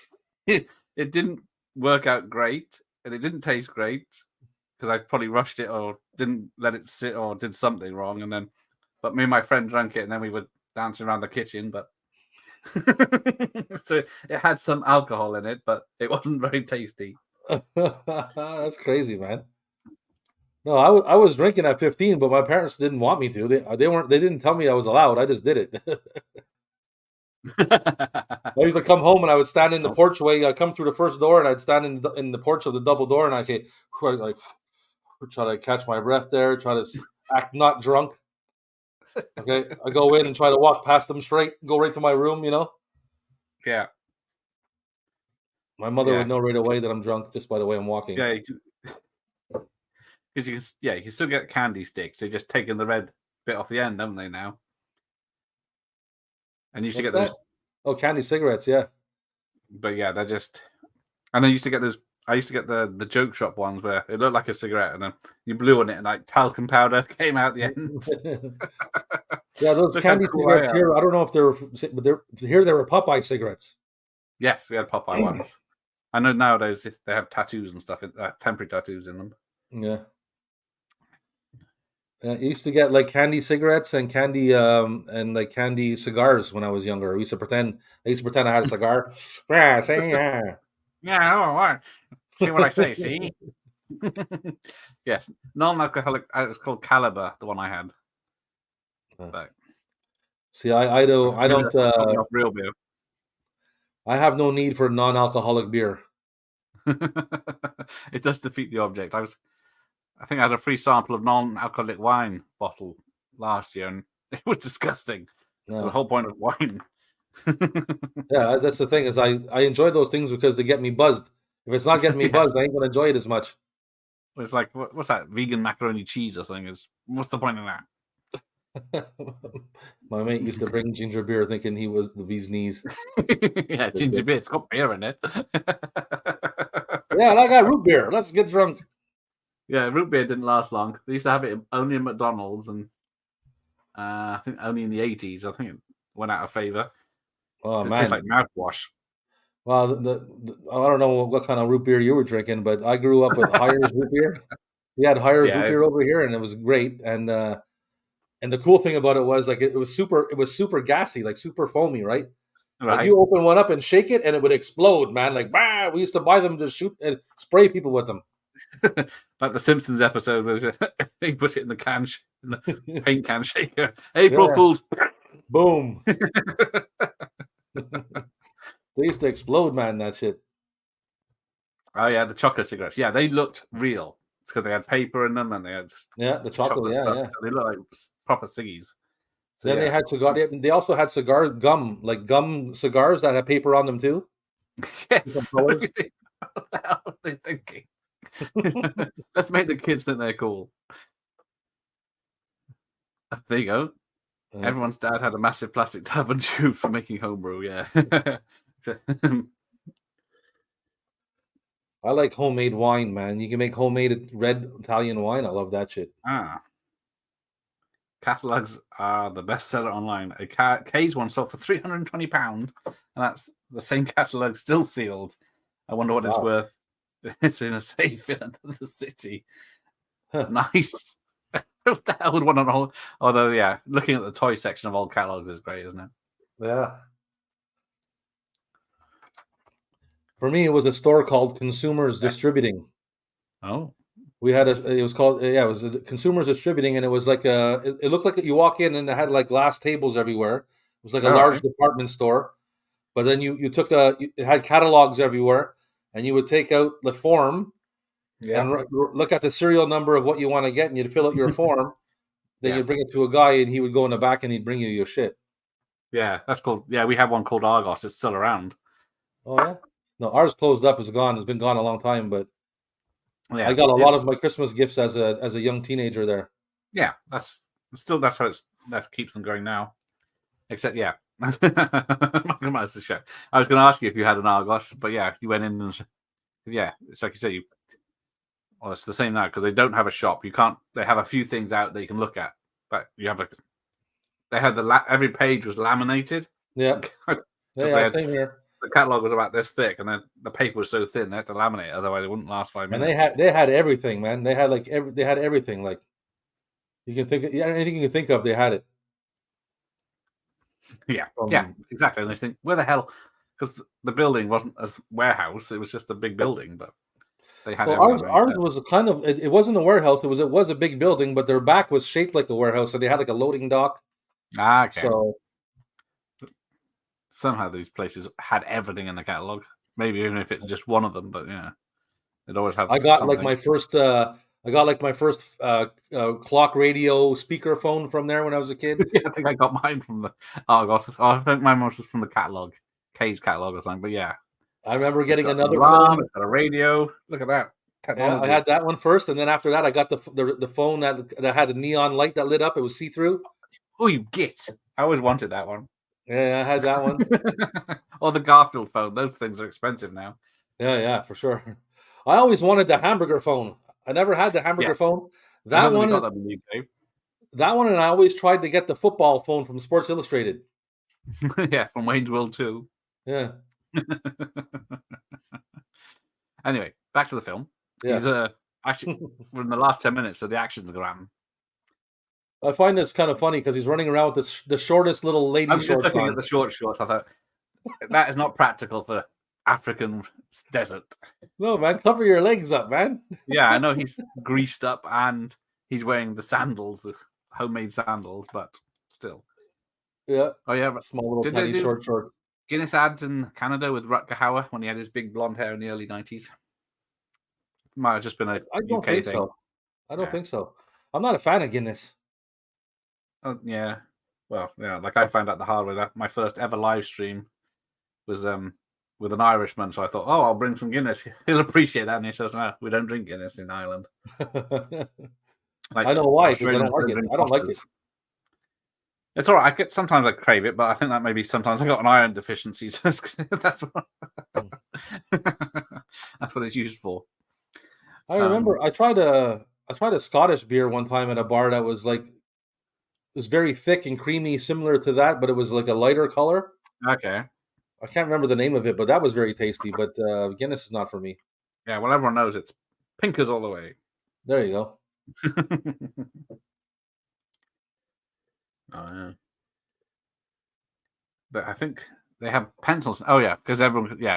it didn't work out great, and it didn't taste great because I probably rushed it or didn't let it sit or did something wrong. And then, but me and my friend drank it, and then we were dancing around the kitchen. But so it had some alcohol in it, but it wasn't very tasty. That's crazy, man. No, I was drinking at 15, but my parents didn't want me to. They didn't tell me I was allowed. I just did it. I used to come home and I would stand in the porchway. I come through the first door and I'd stand in the porch of the double door and I say, like, try to catch my breath there, try to act not drunk. Okay, I go in and try to walk past them straight, go right to my room. Yeah. My mother would know right away that I'm drunk just by the way I'm walking. Yeah, because you can still get candy sticks. They're just taking the red bit off the end, haven't they now? And you used to get those. Oh, candy cigarettes, yeah. But yeah, they're just. And then you used to get those. I used to get the joke shop ones where it looked like a cigarette, and then you blew on it, and like talcum powder came out the end. Yeah, those candy cigarettes here. I don't know if they're here. They were Popeye cigarettes. Yes, we had Popeye ones. I know nowadays they have tattoos and stuff, temporary tattoos in them. Yeah. I used to get like candy cigarettes and candy and like candy cigars when I was younger. I used to pretend I had a cigar. Yeah, say yeah. Yeah, what? See what I say, see? Yes. Non-alcoholic, it was called Caliber, the one I had. But see, I don't real beer. I have no need for non-alcoholic beer. It does defeat the object. I think I had a free sample of non-alcoholic wine bottle last year, and it was disgusting. No. The whole point of wine. Yeah, that's the thing is I enjoy those things because they get me buzzed. If it's not getting me buzzed, I ain't gonna enjoy it as much. It's like what's that? Vegan macaroni cheese or something? What's the point of that? My mate used to bring ginger beer thinking he was the bee's knees. Yeah, ginger beer. It's got beer in it. Yeah, and I got root beer. Let's get drunk. Yeah, root beer didn't last long. They used to have it only in McDonald's, and I think only in the 80s. I think it went out of favor. Oh, man. It tastes like mouthwash. Well, I don't know what kind of root beer you were drinking, but I grew up with Hires root beer. We had Hires root beer over here, and it was great. And the cool thing about it was like it was super gassy, like super foamy, right? Right. Like you open one up and shake it, and it would explode, man. Like, bah! We used to buy them to shoot and spray people with them. Like the Simpsons episode was he put it in the can, in the paint can shaker. April Fools. Boom. They used to explode, man, that shit. Oh yeah, the chocolate cigarettes. Yeah, they looked real. It's because they had paper in them and they had the chocolate stuff. Yeah. So they look like proper ciggies. So, then they had cigar. They also had cigar gum, like gum cigars that had paper on them too. Yes. What the hell are they thinking? Let's make the kids think they're cool. There you go. Everyone's dad had a massive plastic tub and tube for making homebrew. Yeah. I like homemade wine, man. You can make homemade red Italian wine. I love that shit. Catalogs are the best seller online. A K's one sold for £320, and that's the same catalog still sealed. I wonder what it's worth. It's in a safe in another city. Nice. Who the hell would want an old? Although, yeah, looking at the toy section of old catalogs is great, isn't it? Yeah. For me, it was a store called Consumers Distributing. Oh. We had it was called, it was Consumers Distributing, and it was like it looked like you walk in and it had like glass tables everywhere. It was like a large department store. But then you took it had catalogs everywhere, and you would take out the form and look at the serial number of what you want to get, and you'd fill out your form. Then you'd bring it to a guy, and he would go in the back, and he'd bring you your shit. Yeah, that's cool. Yeah, we have one called Argos. It's still around. Oh, yeah? No, ours closed up. It's gone. It's been gone a long time, but I got a lot of my Christmas gifts as a young teenager there. Yeah, that's how that keeps them going now. Except, yeah. I was going to ask you if you had an Argos, but yeah, you went in and Yeah, it's like you say. Well, it's the same now because they don't have a shop. You can't. They have a few things out that you can look at, but you have a. They had every page was laminated. Yeah, Because they yeah, had same here. the catalog was about this thick, and then the paper was so thin they had to laminate it, otherwise it wouldn't last 5 And minutes. they had everything, man. They had they had everything. Like you can think of, anything you can think of, they had it. Yeah, exactly. And they think, where the hell? Because the building wasn't a warehouse; it was just a big building, but they had Well, everything. ours was a kind of it wasn't a warehouse. It was a big building, but their back was shaped like a warehouse, so they had like a loading dock. Okay. So somehow these places had everything in the catalog. Maybe even if it's just one of them, but yeah, they'd always have. I got something. like my first. I got like my first clock radio speaker phone from there when I was a kid. Yeah, I think I got mine from the Argos. I think mine was from the catalog, K's catalog or something. But yeah, I remember getting another alarm, phone. it's got a radio. Look at that technology. Yeah, I had that one first, and then after that, I got the phone that had a neon light that lit up. It was see through. Oh, you git! I always wanted that one. Yeah, I had that one. Or the Garfield phone. Those things are expensive now. Yeah, for sure. I always wanted the hamburger phone. I never had the hamburger phone. That one, got that in the UK. That one, and I always tried to get the football phone from Sports Illustrated. Yeah, from Wayne's World 2. Yeah. Anyway, back to the film. Yes. He's actually we're in the last 10 minutes, so the action's going on. I find this kind of funny because he's running around with the shortest little lady I was just shorts looking on. at the shorts. I thought that is not practical for African desert. No, man, cover your legs up, man. Yeah, I know he's greased up and he's wearing the sandals, the homemade sandals, but still. Yeah. Oh yeah, small little tiny short shorts. Guinness ads in Canada with Rutger Hauer when he had his big blonde hair in the early 90s. Might have just been a UK thing. So. I don't think so. I'm not a fan of Guinness. Oh, yeah. Well, yeah, like I found out the hard way that my first ever live stream was with an Irishman, so I thought, oh, I'll bring some Guinness. He'll appreciate that, and he says, no, we don't drink Guinness in Ireland. I know why, because I don't like it. I don't like it. It's all right. Sometimes I crave it, but I think that maybe sometimes I got an iron deficiency, so that's what that's what it's used for. I remember I tried a Scottish beer one time at a bar that was like it was very thick and creamy, similar to that, but it was like a lighter color. Okay. I can't remember the name of it, but that was very tasty. But Guinness is not for me. Yeah, well, everyone knows it's Pinkers all the way. There you go. Oh, yeah. I think they have pencils. Oh yeah, because everyone, the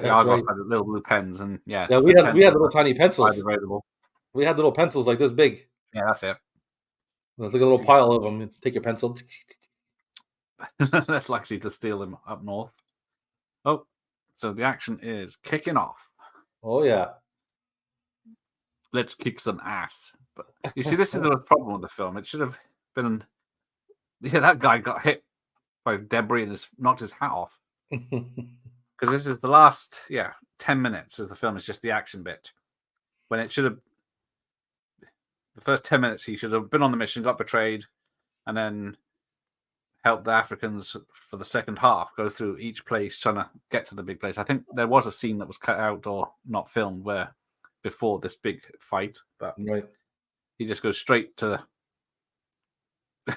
Argos had little blue pens, and we had little tiny pencils. Available. We had little pencils like this big. Yeah, that's it. There's like a little pile of them. Take your pencil. Less likely to steal them up north. Oh, so the action is kicking off. Oh yeah. Let's kick some ass. But you see, this is the problem with the film. It should have been. Yeah, that guy got hit by debris and knocked his hat off. Because this is the last, 10 minutes of the film is just the action bit. When it should have, the first 10 minutes, he should have been on the mission, got betrayed, and then helped the Africans for the second half go through each place trying to get to the big place. I think there was a scene that was cut out or not filmed where before this big fight, but he just goes straight to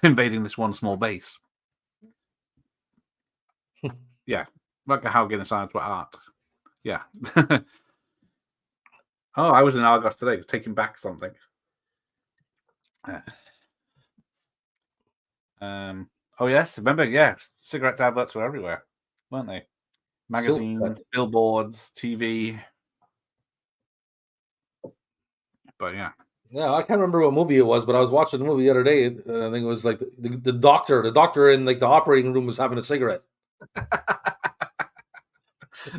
invading this one small base. Yeah. Look at how Guinness ads were art. Yeah. Oh, I was in Argos today taking back something. Oh yes, remember? Cigarette adverts were everywhere, weren't they? Magazines, billboards, TV. But yeah, I can't remember what movie it was, but I was watching the movie the other day, and I think it was like the doctor in like the operating room was having a cigarette.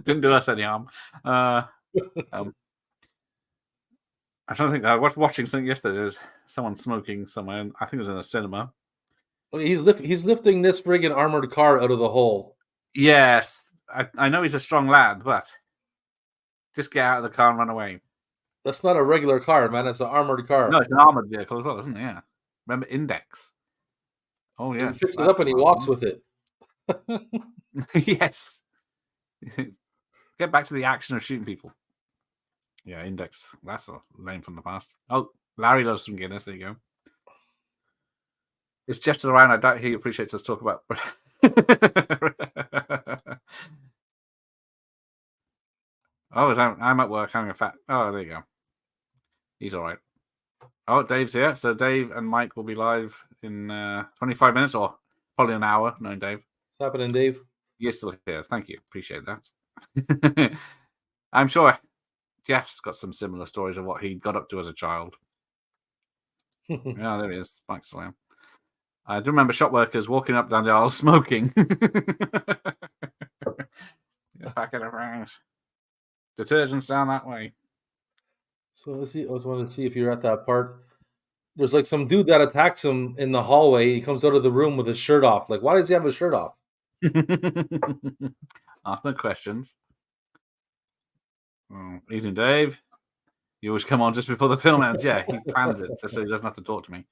Didn't do us any harm. I'm trying to think. I was watching something yesterday. There was someone smoking somewhere. And I think it was in a cinema. He's lifting this friggin' armored car out of the hole. Yes, I know he's a strong lad, but just get out of the car and run away. That's not a regular car, man. It's an armored car. No, it's an armored vehicle as well, isn't it? Yeah. Remember Index? Oh yes. He picks it up and he walks with it. Yes. Get back to the action of shooting people. Yeah, Index. That's a name from the past. Oh, Larry loves some Guinness. There you go. If Jeff's around, I doubt he appreciates us talk about. Oh, I'm at work having a fat. Oh, there you go. He's all right. Oh, Dave's here. So Dave and Mike will be live in 25 minutes or probably an hour. No, Dave. What's happening, Dave? You're still here. Thank you. Appreciate that. I'm sure Jeff's got some similar stories of what he got up to as a child. Yeah, there he is. Mike's around. I do remember shop workers walking up down the aisle smoking. Back in the range. Detergent's down that way. So let's see. I just wanted to see if you're at that part. There's like some dude that attacks him in the hallway. He comes out of the room with his shirt off. Like, why does he have his shirt off? Ask no questions. Oh, evening, Dave. You always come on just before the film ends. Yeah, he plans it just so he doesn't have to talk to me.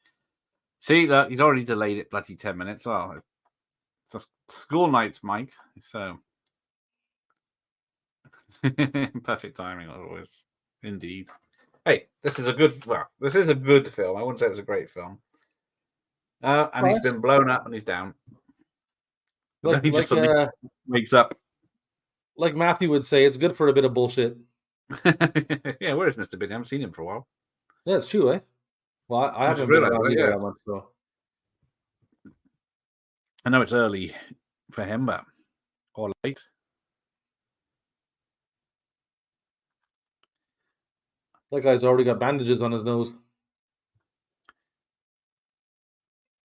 See, look, he's already delayed it bloody 10 minutes. Well, it's a school night, Mike. So perfect timing, always. Indeed. Hey, this is a good film. I wouldn't say it was a great film. And he's been blown up and he's down. Like, he just suddenly wakes up. Like Matthew would say, it's good for a bit of bullshit. Yeah, where is Mr. Biddy? I haven't seen him for a while. Yeah, it's true, eh? Well, I haven't been around either that much, so. I know it's early for him, but or late. That guy's already got bandages on his nose.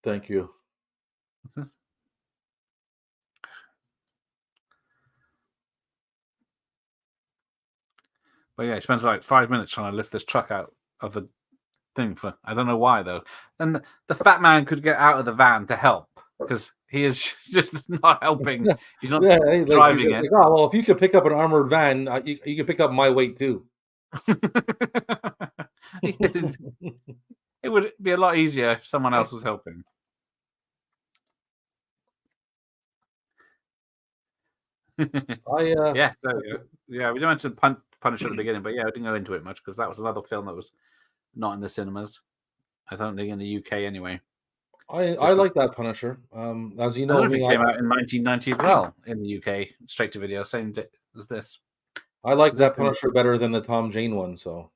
Thank you. What's this? But yeah, he spends like 5 minutes trying to lift this truck out of the thing for I don't know why though. And the fat man could get out of the van to help because he is just not helping. He's not driving it. Like, oh, well, if you could pick up an armored van, you can pick up my weight too. It would be a lot easier if someone else was helping. Yeah, we didn't mention Punisher at the beginning, but yeah, I didn't go into it much because that was another film that was not in the cinemas. I don't think in the UK anyway. I like that Punisher. As you know, it came out in 1990 as well in the UK, straight to video, same as this. I like that Punisher better than the Tom Jane one. So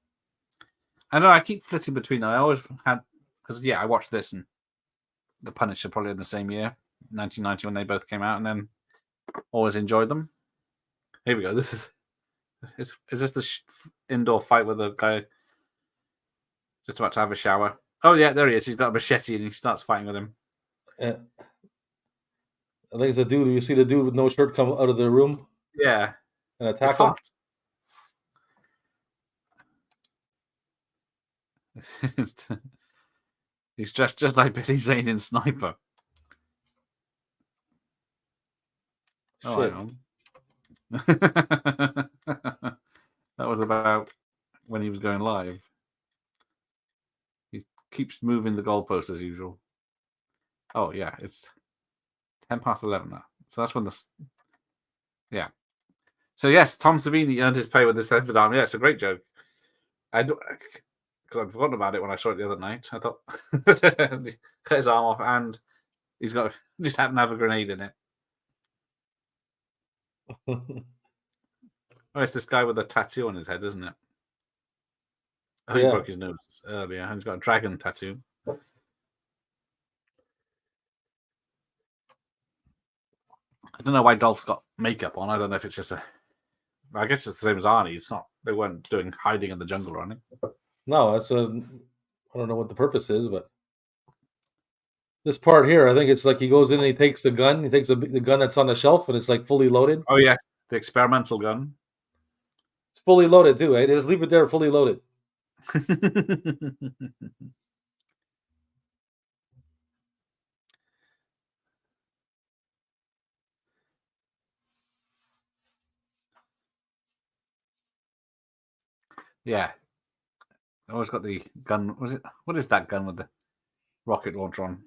I know I keep flitting between. I always had because I watched this and the Punisher probably in the same year, 1990 when they both came out, and then always enjoyed them. Here we go. This is this the indoor fight with the guy just about to have a shower? Oh yeah, there he is. He's got a machete and he starts fighting with him. I think it's a dude. You see the dude with no shirt come out of the room? Yeah, and attack him. He's just like Billy Zane in Sniper. Shit. Oh, that was about when he was going live. He keeps moving the goalpost as usual. Oh yeah, it's 11 now. So that's when yeah. So yes, Tom Savini earned his pay with this severed arm. Yeah, it's a great joke. Because I'd forgotten about it when I saw it the other night. I thought cut his arm off and he's got just happened to have a grenade in it. Oh, it's this guy with a tattoo on his head, isn't it? Oh, he broke his nose earlier, and he's got a dragon tattoo. I don't know why Dolph's got makeup on. I don't know if it's just I guess it's the same as Arnie. It's not. They weren't doing hiding in the jungle or anything. No, that's I don't know what the purpose is, but this part here, I think it's like he goes in and he takes the gun. He takes the gun that's on the shelf, and it's like fully loaded. Oh yeah, the experimental gun. It's fully loaded too. Eh? They just leave it there, fully loaded. Yeah. I always got the gun. What is that gun with the rocket launcher on?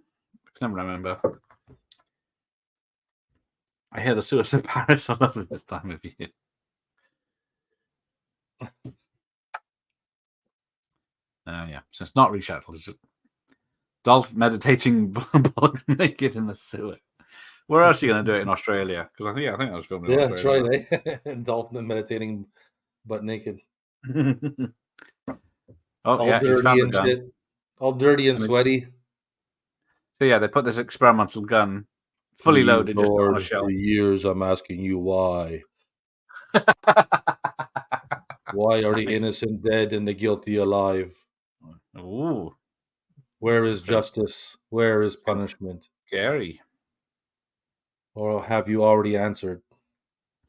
I can never remember. I hear the Suicide Paris. I love it this time of year. Yeah, so it's not reshuffled. It's just Dolph meditating bugs naked in the sewer. Where else are you going to do it in Australia? Because I think I was filming in Yeah, that's Australia. right. Eh? Dolphin meditating, butt naked, Oh all yeah, he's dirty found the and gun. shit, all dirty and And sweaty. so yeah, they put this experimental gun, fully You loaded, just on a Lord, for shelf. years I'm asking you why. Why are the Nice. innocent dead and the guilty alive? Ooh, Where is very justice? Where is punishment? scary. Or have you already answered?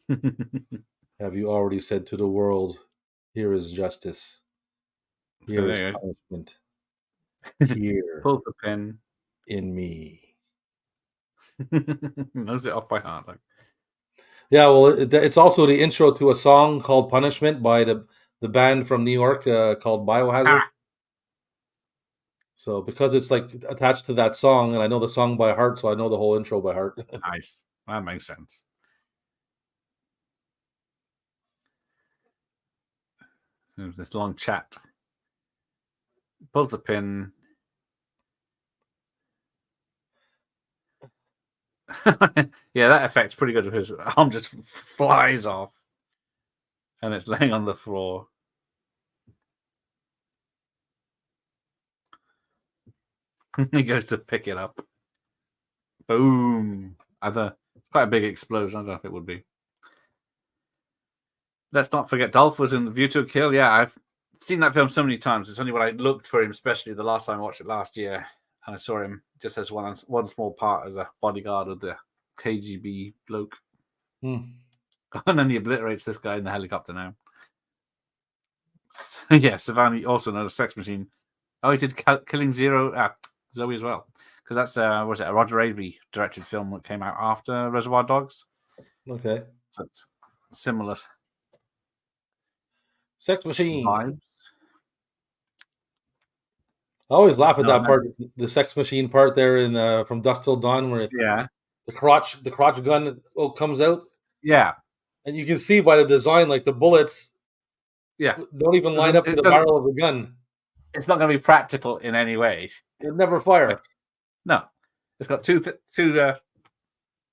Have you already said to the world, here is justice, So here is there punishment, you go. here Pulls the pin. in me? Knows it off by heart. Like, Yeah, well, it's also the intro to a song called "Punishment" by the band from New York called Biohazard. ah, So because it's like attached to that song, and I know the song by heart, so I know the whole intro by heart. nice. That makes sense. There's this long chat. Pulls the pin. Yeah, that effect's pretty good. His arm just flies off, and it's laying on the floor. He goes to pick it up. Boom! It's quite a big explosion. I don't know if it would be. Let's not forget Dolph was in the View to a Kill. Yeah, I've seen that film so many times. It's only when I looked for him, especially the last time I watched it last year, and I saw him just as one small part as a bodyguard of the KGB bloke. Hmm. And then he obliterates this guy in the helicopter now. Yeah, Savani, also known as Sex Machine. Oh, he did Killing Zero, Zoe as well. Because that's, was it a Roger Avary directed film that came out after Reservoir Dogs? Okay. So it's similar Sex Machine. vibes. I always laugh at No, that no. part, the Sex Machine part there in From Dusk Till Dawn, where Yeah. the crotch gun comes out, Yeah. and you can see by the design, like the bullets Yeah. don't even line up to It the doesn't, barrel of the gun. it's not going to be practical in any way. They never Like, fire. no. It's got two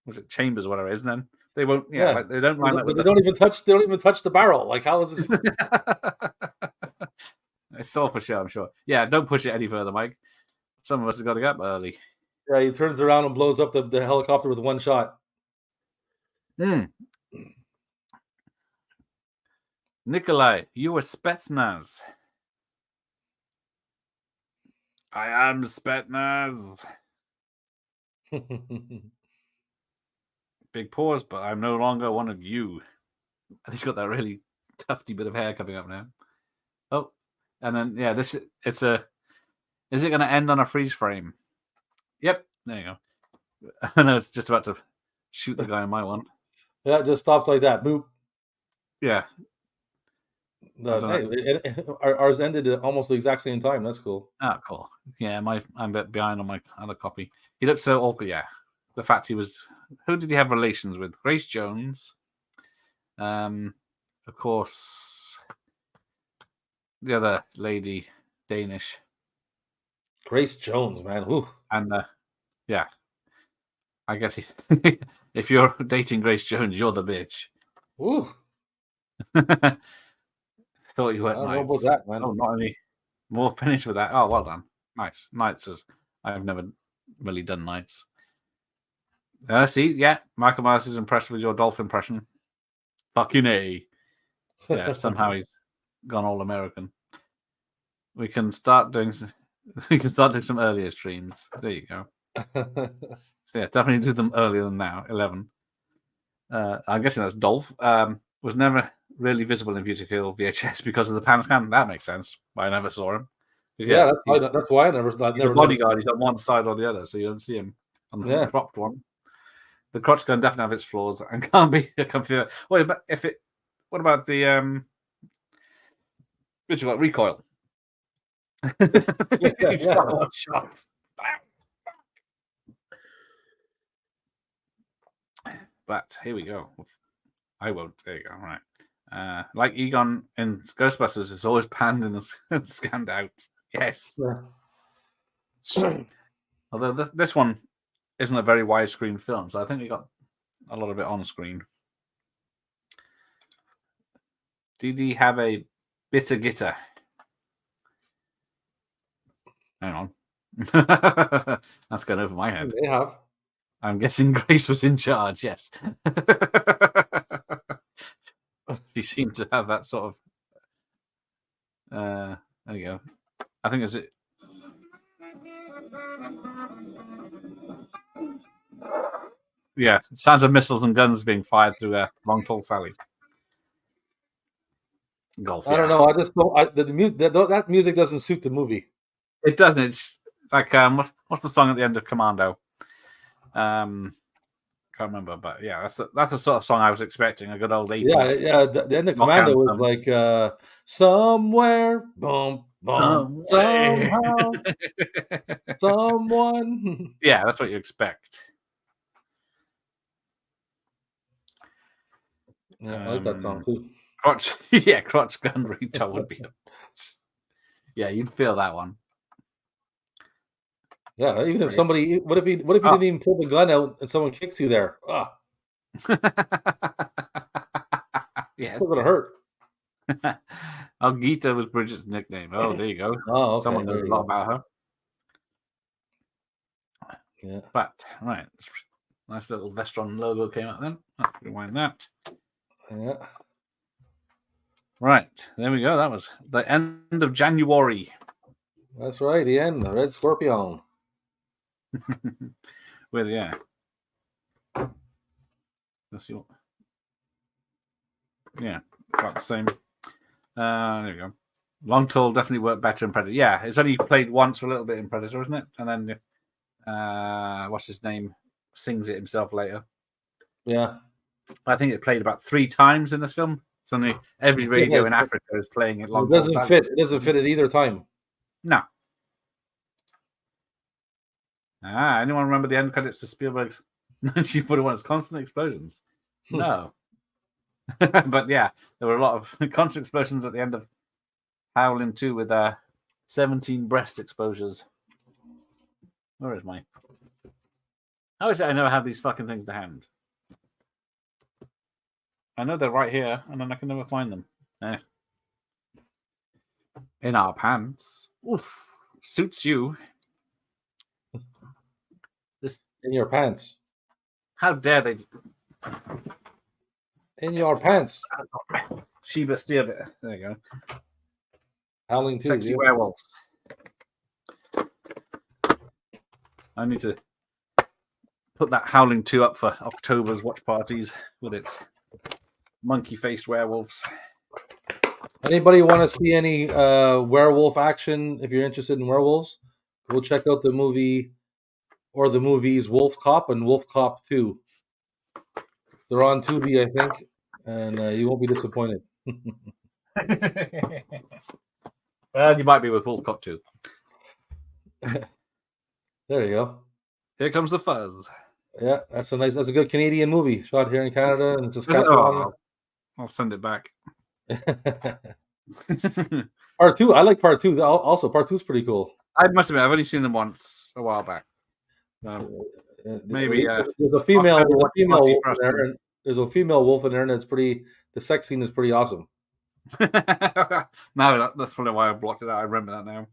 was it chambers or whatever it is, and then they won't, Yeah, like, they don't line up but with they the. don't even touch. They don't even touch the barrel. Like how is this? It's all for show, I'm sure. Yeah, don't push it any further, Mike. Some of us have got to get up early. Yeah, he turns around and blows up the helicopter with one shot. Nikolai, you were Spetsnaz. I am Spetsnaz. Big pause, but I'm no longer one of you. And he's got that really tufty bit of hair coming up now. Oh, and then yeah, is it going to end on a freeze frame? Yep, there you go. I know it's just about to shoot the guy in my one. Yeah, it just stops like that. Boop. Yeah. Hey, ours ended at almost the exact same time. That's cool. Ah, cool. Yeah, I'm a bit behind on my other copy. He looked so awkward. Yeah, the fact he was. Who did he have relations with? Grace Jones. Of course, the other lady, Danish, Grace Jones, man. Ooh. and yeah, I guess if you're dating Grace Jones, you're the bitch. Ooh. Thought you I weren't don't know nice. about that, man. Oh, not any more finished with that. Oh, well done. Nice. Knights is. I've never really done Knights. See, yeah, Michael Myers is impressed with your Dolph impression. Fucking A. Yeah, somehow he's gone all American. We can start doing some earlier streams. There you go. So yeah, definitely do them earlier than now, 11. I'm guessing that's Dolph. Was never really visible in View to Kill VHS because of the pan scan. That makes sense. But I never saw him. Yeah, that's why I never. He's a bodyguard. He's on one side or the other, so you don't see him on the cropped one. The crotch gun definitely have its flaws and can't be a comfy. Well, but what about the recoil? Yeah. Shot. But here we go. I won't. There you go. All right. Like Egon in Ghostbusters, it's always panned and scanned out. Yes. Yeah. Although this one isn't a very widescreen film, so I think we got a lot of it on screen. Did he have a bitter gitter? Hang on. That's going over my head. They have. I'm guessing Grace was in charge, yes. She seemed to have that sort of. There you go. I think it's it. Yeah, sounds of missiles and guns being fired through a Long Tall Sally. Golf. I don't know. I just don't. That music doesn't suit the movie. It doesn't. It's like what's the song at the end of Commando? Can't remember, but yeah, that's the sort of song I was expecting. A good old 80s. Yeah. The end of Commando was like somewhere, boom, boom, somehow, someone. Yeah, that's what you expect. Yeah, I like that song too. Crotch gun reach would be. Yeah, you'd feel that one. Yeah, even if somebody, what if he didn't even pull the gun out and someone kicks you there? Yeah, still gonna hurt. Algita was Bridget's nickname. Oh, there you go. Oh, okay. Someone knows a lot about her. Yeah. But right, nice little Vestron logo came out then. Rewind that. Yeah. Right, there we go. That was the end of Janu-War-Y. That's right, the end. The Red Scorpion. With let's see what. Yeah, about the same. There we go. Long Tall definitely worked better in Predator. Yeah, it's only played once for a little bit in Predator, isn't it? And then what's his name sings it himself later. Yeah, I think it played about 3 times in this film. It's only every radio in Africa is playing it. Long it doesn't fit. It doesn't fit at either time. No. Anyone remember the end credits to Spielberg's 1941? It's constant explosions. No. But yeah, there were a lot of constant explosions at the end of Howling 2 with 17 breast exposures. Where is my... How is it I never have these fucking things to hand? I know they're right here, and then I can never find them. In our pants. Oof. Suits you. In your pants. How dare they... In your pants. Sheba Steer. There you go. Howling 2. Sexy werewolves. I need to put that Howling 2 up for October's watch parties with its monkey-faced werewolves. Anybody want to see any werewolf action? If you're interested in werewolves, go check out the movie or the movies Wolf Cop and Wolf Cop 2. They're on Tubi, I think, and you won't be disappointed. Well, you might be with Wolf Cop 2. There you go. Here comes the fuzz. Yeah, that's a good Canadian movie shot here in Canada and Saskatchewan. I'll send it back. Part 2, I like Part 2. Also, Part 2 is pretty cool. I must admit, I've only seen them once a while back. Maybe there's a female wolf in there, and there's a female wolf in there, and it's pretty. The sex scene is pretty awesome. No, that's probably why I blocked it out. I remember that now.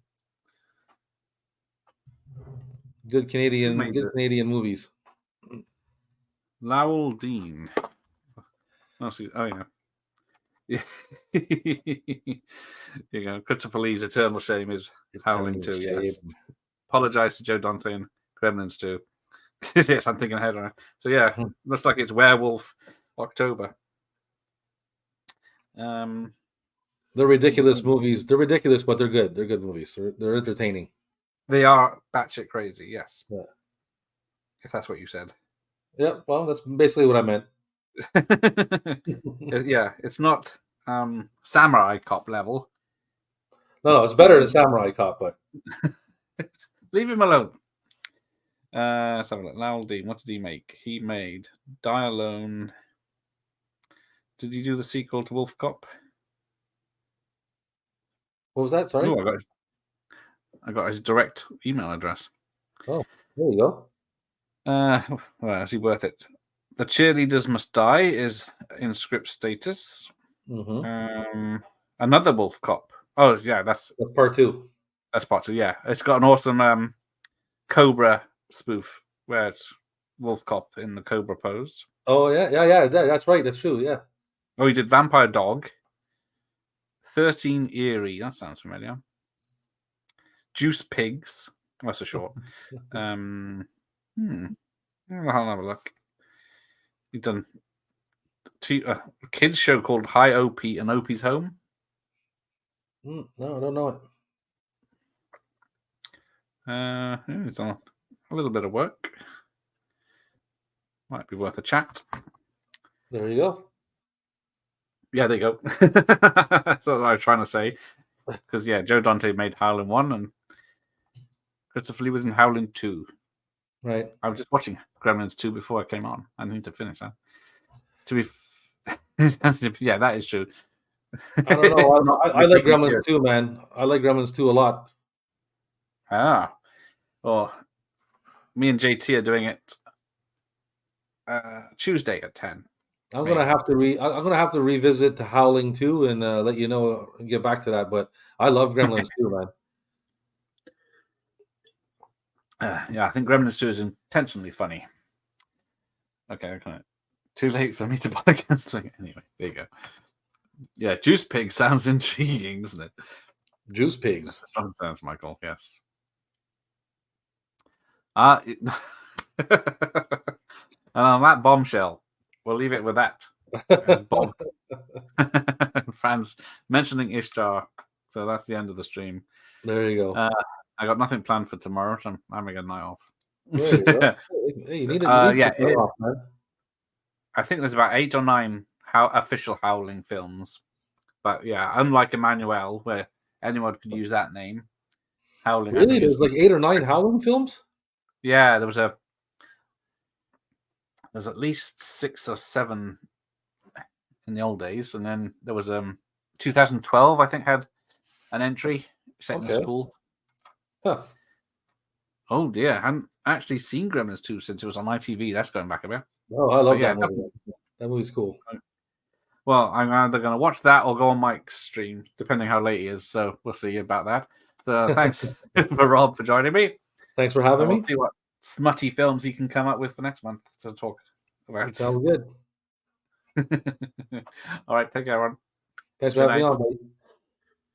Good Canadian movies. Lowell Dean. Oh yeah. You know, Christopher Lee's Eternal Shame is Howling 2. Yes. Apologize to Joe Dante and Gremlins 2. Yes, I'm thinking ahead on it. So yeah, looks like it's Werewolf October. They're ridiculous movies. They're ridiculous, but they're good. They're good movies. They're entertaining. They are batshit crazy. Yes. Yeah. If that's what you said. Yeah. Well, that's basically what I meant. Yeah, it's not Samurai Cop level. No, it's better than Samurai Cop, but leave him alone. Let's have a look. Lowell Dean, what did he make? He made Die Alone, Did you do the sequel to Wolf Cop? What was that? Sorry. Oh, I got his direct email address. Oh, there you go. Well, is he worth it? The Cheerleaders Must Die is in script status. Another Wolf Cop. Oh, yeah, that's part 2. That's part 2. Yeah, it's got an awesome Cobra spoof where it's Wolf Cop in the Cobra pose. Oh yeah. That's right. That's true. Yeah. Oh, he did Vampire Dog. 13 Eerie. That sounds familiar. Juice Pigs. That's a short. I'll have a look. He's done a kids show called Hi Opie and Opie's Home. No, I don't know it. It's on a little bit of work. Might be worth a chat. There you go. Yeah, there you go. That's what I was trying to say. Because, yeah, Joe Dante made Howling 1 and Christopher Lee was in Howling 2. Right. I was just watching Gremlins 2 before I came on. I need to finish that. Yeah, that is true. I don't know. I like Gremlins 2, man. I like Gremlins 2 a lot. Well, me and JT are doing it Tuesday at 10. I'm gonna have to revisit the Howling 2 and let you know and get back to that. But I love Gremlins 2, man. Yeah, I think Gremlins 2 is intentionally funny. Okay. Too late for me to buy canceling. Anyway, there you go. Yeah, Juice Pig sounds intriguing, doesn't it? Juice Pigs. Strong sense, Michael. Yes. And on that bombshell, we'll leave it with that. Bob fans mentioning Ishtar. So that's the end of the stream. There you go. I got nothing planned for tomorrow, so I'm having a night off. There you go. Hey, you need to off, man. I think there's about 8 or 9 official Howling films. But yeah, unlike Emmanuel, where anyone could use that name, Howling. Really? There's like 8 or 9 Howling films? Yeah, there's at least 6 or 7 in the old days, and then there was 2012, I think, had an entry set in a school. Huh. Oh dear, I hadn't actually seen Gremlins 2 since it was on ITV. That's going back a bit. Oh, I love that movie. That movie's cool. Well, I'm either going to watch that or go on Mike's stream, depending how late he is. So we'll see about that. So thanks for Rob for joining me. Thanks for having me. We'll see what smutty films he can come up with for next month to talk about. Sounds good. All right, take care, everyone. Thanks for having me on, buddy.